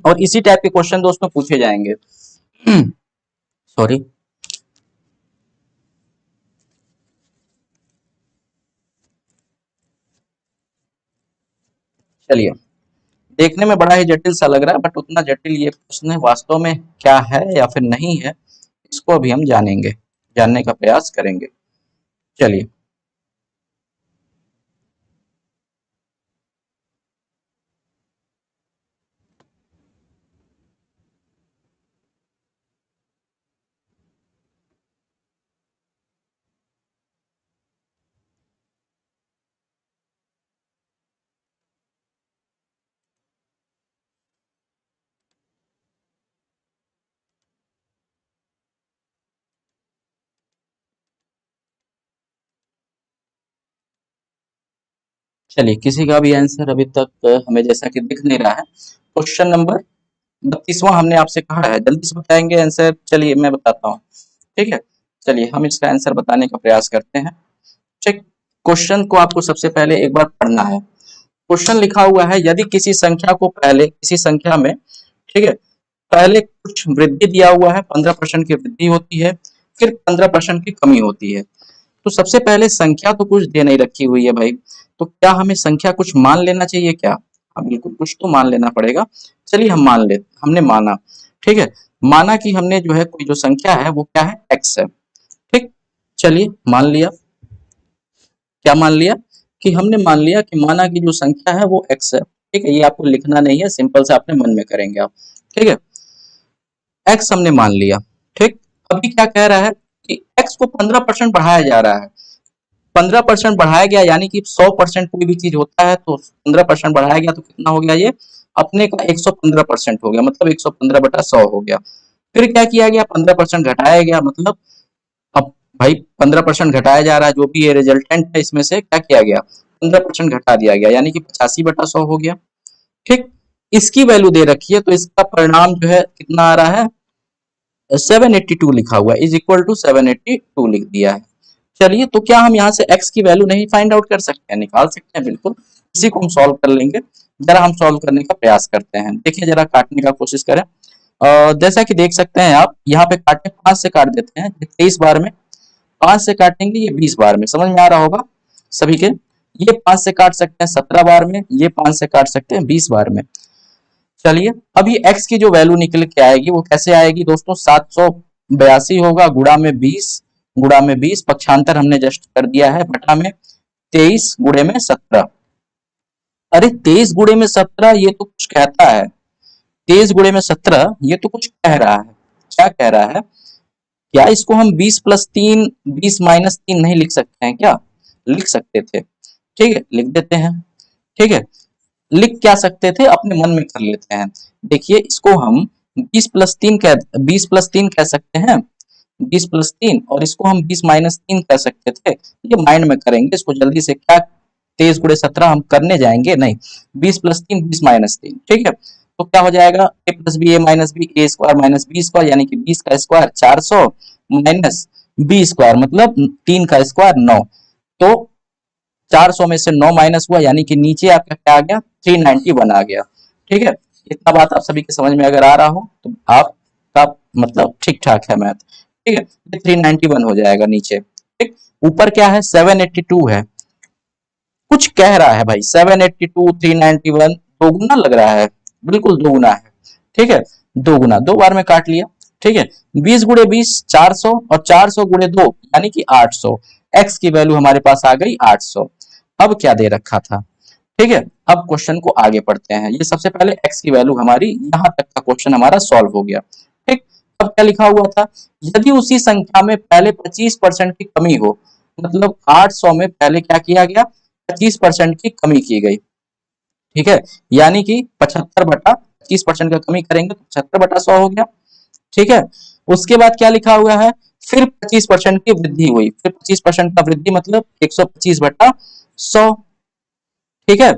और इसी टाइप के क्वेश्चन दोस्तों पूछे जाएंगे। सॉरी, चलिए देखने में बड़ा ही जटिल सा लग रहा है, बट उतना जटिल ये प्रश्न वास्तव में क्या है या फिर नहीं है, इसको अभी हम जानेंगे, जानने का प्रयास करेंगे। चलिए चलिए किसी का भी आंसर अभी तक हमें जैसा कि दिख नहीं रहा है। क्वेश्चन नंबर 32वां हमने आपसे कहा है, जल्दी से बताएंगे आंसर। चलिए मैं बताता हूँ। ठीक है, चलिए हम इसका आंसर बताने का प्रयास करते हैं। ठीक, क्वेश्चन को आपको सबसे पहले एक बार पढ़ना है। क्वेश्चन लिखा हुआ है यदि किसी संख्या को पहले, किसी संख्या में, ठीक है, पहले कुछ वृद्धि दिया हुआ है, 15% की वृद्धि होती है, फिर 15% की कमी होती है। तो सबसे पहले संख्या तो कुछ दे नहीं रखी हुई है भाई, तो क्या हमें संख्या कुछ मान लेना चाहिए क्या। हाँ बिल्कुल, कुछ तो मान लेना पड़ेगा। चलिए हम मान ले, हमने माना। ठीक है, माना कि हमने जो है कोई जो संख्या है वो क्या है, एक्स है। ठीक, चलिए मान लिया, क्या मान लिया कि हमने मान लिया कि माना कि जो संख्या है वो एक्स है। ठीक है, ये आपको लिखना नहीं है, सिंपल से अपने मन में करेंगे आप। ठीक है, एक्स हमने मान लिया। ठीक, अभी क्या कह रहा है कि एक्स को 15% बढ़ाया जा रहा है। 15% बढ़ाया गया यानी कि 100% कोई भी चीज होता है तो 15% बढ़ाया गया तो कितना हो गया, ये अपने का 115% हो गया, मतलब 115/100 हो गया। फिर क्या किया गया, 15% घटाया गया, मतलब अब भाई 15% घटाया जा रहा है, जो भी ये रिजल्टेंट है इसमें से क्या किया गया, 15% घटा दिया गया, यानी कि 85/100 हो गया। ठीक, इसकी वैल्यू दे रखी है तो इसका परिणाम जो है कितना आ रहा है, 782 लिखा हुआ है, इज इक्वल टू 782 लिख दिया है। चलिए तो क्या हम यहाँ से x की वैल्यू नहीं फाइंड आउट कर सकते हैं, निकाल सकते हैं बिल्कुल। इसी को हम सॉल्व कर लेंगे। जरा हम सॉल्व करने का प्रयास करते हैं। देखिए जरा काटने का कोशिश करें। जैसा कि देख सकते हैं आप यहाँ पे काटे, 5 से काट देते हैं 23 बार में, 5 से काटेंगे ये 20 बार में, समझ में आ रहा होगा सभी के। ये 5 से काट सकते हैं 17 बार में, ये 5 से काट सकते हैं 20 बार में। चलिए अब ये x की जो वैल्यू निकल के आएगी वो कैसे आएगी दोस्तों, 782 होगा गुणा में 20, गुणा में 20 पक्षांतर हमने जस्ट कर दिया है, बटा में 23 गुणे में 17। अरे 23 गुणे में 17 ये तो कुछ कहता है, 23 गुणे में 17 ये तो कुछ कह रहा है। क्या कह रहा है, क्या इसको हम 20 प्लस 3 20 माइनस 3 नहीं लिख सकते हैं क्या? लिख सकते थे, ठीक है लिख देते हैं। ठीक है, लिख क्या सकते थे, अपने मन में कर लेते हैं। देखिए इसको हम 20 प्लस 3 कह सकते हैं, 20 प्लस 3, और इसको हम 20 माइनस 3 कह सकते थे। ये माइंड में करेंगे इसको जल्दी से, क्या 23 गुणे 17 हम करने जाएंगे नहीं, 20 प्लस 3 20 माइनस 3, ठीक है। तो क्या हो जाएगा, ए प्लस बी ए माइनस बी, ए स्क्वायर माइनस बी स्क्वायर, यानी कि 20 का स्क्वायर 400 माइनस बी स्क्वायर मतलब 3 का स्क्वायर 9। तो 400 में से 9 माइनस हुआ, यानी कि नीचे आपका क्या आ गया, 391 आ गया। ठीक है, इतना बात आप सभी के समझ में अगर आ रहा हो तो आपका मतलब ठीक ठाक है मैथ। ठीक है, 391 हो जाएगा नीचे। ठीक, ऊपर क्या है, 782 है, कुछ कह रहा है भाई, 782 391 दो गुना लग रहा है, बिल्कुल दो गुना है। ठीक है, दो गुना, दो बार में काट लिया। ठीक है, 20 गुणे 20 400, और 400 गुणे 2 यानी कि 800। एक्स की वैल्यू हमारे पास आ गई 800। अब क्या दे रखा था, ठीक है, अब क्वेश्चन को आगे पढ़ते हैं। ये सबसे पहले एक्स की वैल्यू हमारी, यहां तक का क्वेश्चन हमारा सॉल्व हो गया। ठीक, अब क्या लिखा हुआ था, यदि उसी संख्या में पहले 25% की कमी हो, मतलब 800 में पहले क्या किया गया, 25% की कमी की गई। ठीक है, यानी कि 75 बटा 25% का कमी करेंगे तो 75 बटा 100 हो गया। ठीक है, उसके बाद क्या लिखा हुआ है, फिर 25% की वृद्धि हुई, फिर 25% का वृद्धि मतलब 125 बटा 100। ठीक है,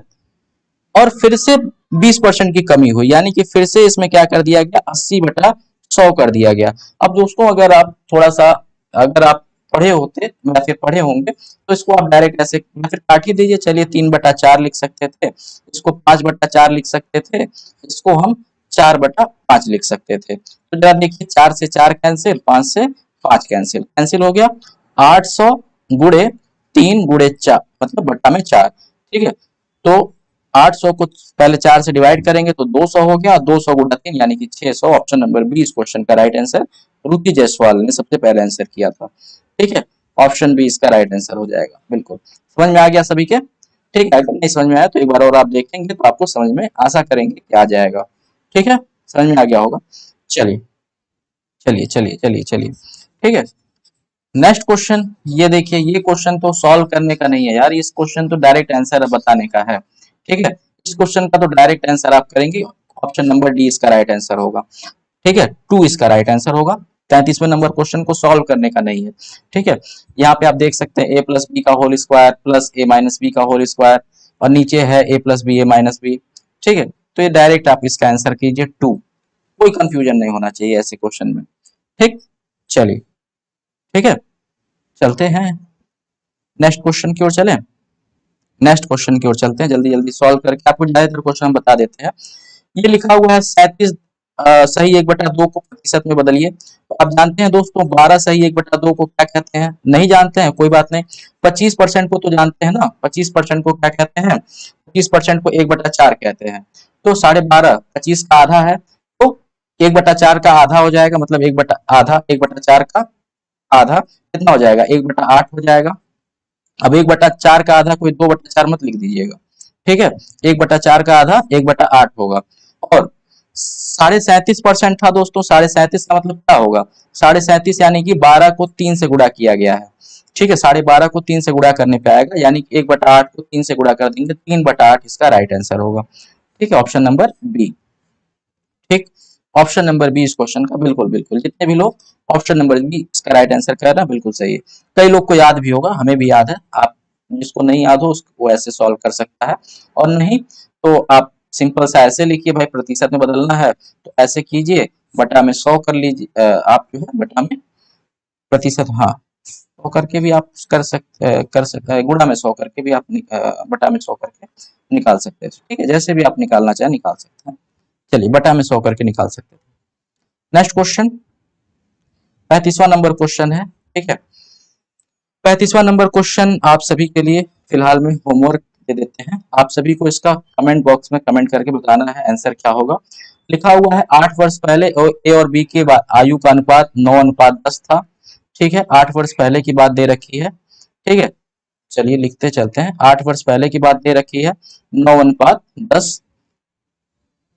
और फिर से 20% की कमी हुई, यानी कि फिर से इसमें क्या कर दिया गया, 80 बटा 100 कर दिया गया। अब दोस्तों अगर आप थोड़ा सा, अगर आप पढ़े होते या फिर पढ़े होंगे तो इसको आप डायरेक्ट ऐसे या फिर काट ही दीजिए, चलिए 3/4 लिख सकते थे, इसको 5/4 लिख सकते थे, इसको हम 4/5 लिख सकते थे। तो जरा देखिए, 4 से 4 कैंसिल, 5 से 5 कैंसिल, कैंसिल हो गया। 800 गुणे 3 गुणे 4 मतलब बट्टा में 4। ठीक है, तो 800 को पहले 4 से डिवाइड करेंगे तो 200 हो गया, 200 गुणा 3 यानी कि 600। ऑप्शन नंबर बी इस क्वेश्चन का राइट आंसर रुचि जायसवाल ने सबसे पहले आंसर किया था। ठीक है, ऑप्शन बी इसका राइट आंसर हो जाएगा। बिल्कुल समझ में आ गया सभी के। ठीक है, अगर नहीं समझ में आया तो एक बार और आप देखेंगे तो आपको समझ में, आशा करेंगे कि आ जाएगा। ठीक है, समझ में आ गया होगा। चलिए चलिए चलिए चलिए चलिए, ठीक है, नेक्स्ट क्वेश्चन। ये देखिए, ये क्वेश्चन तो सॉल्व करने का नहीं है यार, इस क्वेश्चन तो डायरेक्ट आंसर बताने का है। ठीक है, इस क्वेश्चन का तो डायरेक्ट आंसर आप करेंगे, ऑप्शन नंबर डी इसका राइट आंसर होगा। ठीक है, 2 इसका राइट आंसर होगा। 33वें नंबर क्वेश्चन को सॉल्व करने का नहीं है। ठीक है, यहाँ पे आप देख सकते हैं ए प्लस बी का होल स्क्वायर प्लस ए माइनस बी का होल स्क्वायर, और नीचे है ए प्लस बी ए माइनस बी। ठीक है, तो ये डायरेक्ट आप इसका आंसर कीजिए 2, कोई कंफ्यूजन नहीं होना चाहिए ऐसे क्वेश्चन में। ठीक, चलिए, ठीक है, चलते हैं नेक्स्ट क्वेश्चन की ओर चलें। नेक्स्ट क्वेश्चन की ओर चलते हैं, जल्दी जल्दी सॉल्व करके आपको ज्यादातर क्वेश्चन हम बता देते हैं। ये लिखा हुआ है 37 सही 1/2 को प्रतिशत में बदलिए। तो आप जानते हैं दोस्तों 12 सही 1/2 को क्या कहते हैं, नहीं जानते हैं कोई बात नहीं, 25% को तो जानते हैं ना, 25% को क्या कहते हैं, 25% को 1/4 कहते हैं। तो 12.5 25 का आधा है, तो 1/4 का आधा हो जाएगा, मतलब 1/4 का आधा कितना हो जाएगा, 1/8 हो जाएगा। अब 1/4 का आधा कोई 2/4 मत लिख दीजिएगा। ठीक है, 1/4 का आधा 1/8 होगा। और 37.5% था दोस्तों, 37.5 का मतलब क्या होगा, 37.5 यानी कि 12 को 3 से गुणा किया गया है। ठीक है, 12.5 को 3 से गुणा करने पे आएगा, यानी कि 1/8 को 3 से गुणा कर देंगे, 3/8 इसका राइट आंसर होगा। ठीक है, ऑप्शन नंबर बी। ठीक, ऑप्शन नंबर बी इस क्वेश्चन का, बिल्कुल बिल्कुल, जितने भी लोग ऑप्शन नंबर बी इसका राइट आंसर कर रहे हैं बिल्कुल सही है। कई लोग को याद भी होगा, हमें भी याद है, आप जिसको नहीं याद हो उसको ऐसे सॉल्व कर सकता है, और नहीं तो आप सिंपल सा ऐसे लिखिए भाई, प्रतिशत में बदलना है तो ऐसे कीजिए, बटा में 100 कर लीजिए, आप जो है बटा में प्रतिशत, हाँ, 100 करके भी आप कर सकते हैं, गुणा में 100 करके भी आप बटा में 100 करके निकाल सकते हैं। ठीक है, जैसे भी आप निकालना चाहें निकाल सकते हैं। चलिए, बटा में 100 करके निकाल सकते हैं। नेक्स्ट क्वेश्चन, 35वां नंबर क्वेश्चन है। ठीक है, 35वां नंबर क्वेश्चन आप सभी के लिए फिलहाल में होमवर्क करके देते हैं। आप सभी को इसका कमेंट बॉक्स में कमेंट करके बताना है आंसर क्या होगा। लिखा हुआ है 8 वर्ष पहले ए और बी के आयु का अनुपात 9:10 था। ठीक है, 8 वर्ष पहले की बात दे रखी है। ठीक है, चलिए लिखते चलते हैं। 8 वर्ष पहले की बात दे रखी है 9:10।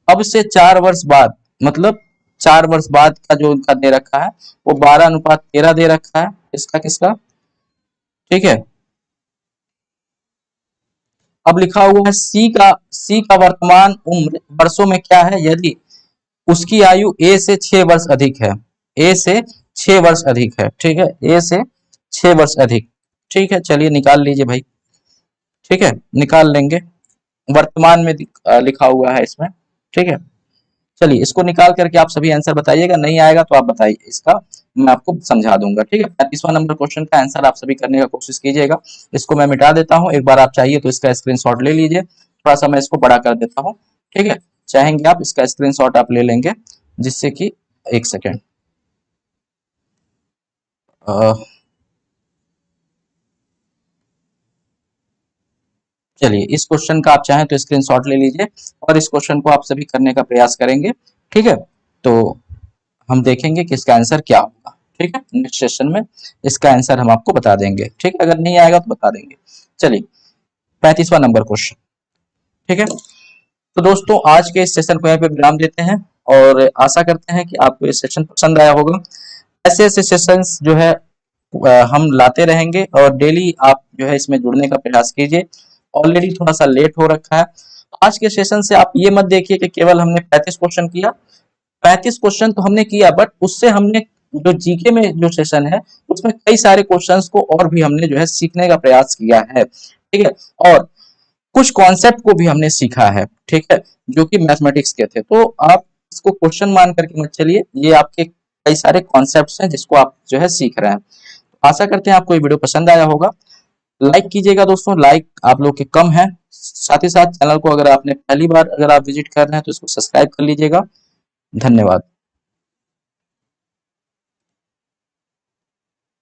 अब से 4 वर्ष बाद, मतलब 4 वर्ष बाद का जो उनका दे रखा है वो 12:13 दे रखा है। इसका किसका? ठीक है, अब लिखा हुआ है सी का वर्तमान उम्र वर्षों में क्या है यदि उसकी आयु ए से 6 वर्ष अधिक है। ए से 6 वर्ष अधिक है। ठीक है, ए से 6 वर्ष अधिक। ठीक है, चलिए निकाल लीजिए भाई। ठीक है, निकाल लेंगे। वर्तमान में लिखा हुआ है इसमें। ठीक है, चलिए इसको निकाल करके आप सभी आंसर बताइएगा। नहीं आएगा तो आप बताइए, इसका मैं आपको समझा दूंगा। ठीक है, 35वां नंबर क्वेश्चन का आंसर आप सभी करने का कोशिश कीजिएगा। इसको मैं मिटा देता हूं, एक बार आप चाहिए तो इसका स्क्रीनशॉट ले लीजिए। थोड़ा सा मैं इसको बड़ा कर देता हूं। ठीक है, चाहेंगे आप इसका स्क्रीनशॉट आप ले लेंगे, जिससे कि एक सेकेंड, चलिए इस क्वेश्चन का आप चाहें तो स्क्रीनशॉट ले लीजिए और इस क्वेश्चन को आप सभी करने का प्रयास करेंगे। ठीक है, तो हम देखेंगे कि इसका आंसर क्या होगा। ठीक है, नेक्स्ट सेशन में इसका आंसर हम आपको बता देंगे। ठीक है, अगर नहीं आएगा तो बता देंगे। चलिए 35वां नंबर क्वेश्चन। ठीक है, तो दोस्तों आज के इस सेशन को यहाँ पे विराम देते हैं और आशा करते हैं कि आपको ये सेशन पसंद आया होगा। ऐसे ऐसे सेशंस जो है हम लाते रहेंगे और डेली आप जो है इसमें जुड़ने का प्रयास कीजिए। ऑलरेडी थोड़ा सा लेट हो रखा है। आज के सेशन से आप ये मत देखिए कि केवल हमने 35 क्वेश्चन किया। 35 क्वेश्चन तो हमने किया, बट उससे हमने जो जीके में जो सेशन है उसमें कई सारे क्वेश्चंस को और भी हमने जो है सीखने का प्रयास किया है। ठीक है, और कुछ कॉन्सेप्ट को भी हमने सीखा है। ठीक है, जो कि मैथमेटिक्स के थे। तो आप इसको क्वेश्चन मान करके मत चलिए, ये आपके कई सारे कॉन्सेप्ट्स हैं जिसको आप जो है सीख रहे हैं। आशा करते हैं आपको ये वीडियो पसंद आया होगा। लाइक कीजिएगा दोस्तों, लाइक आप लोग के कम है। साथ ही साथ चैनल को अगर आपने पहली बार अगर आप विजिट कर रहे हैं तो इसको सब्सक्राइब कर लीजिएगा। धन्यवाद।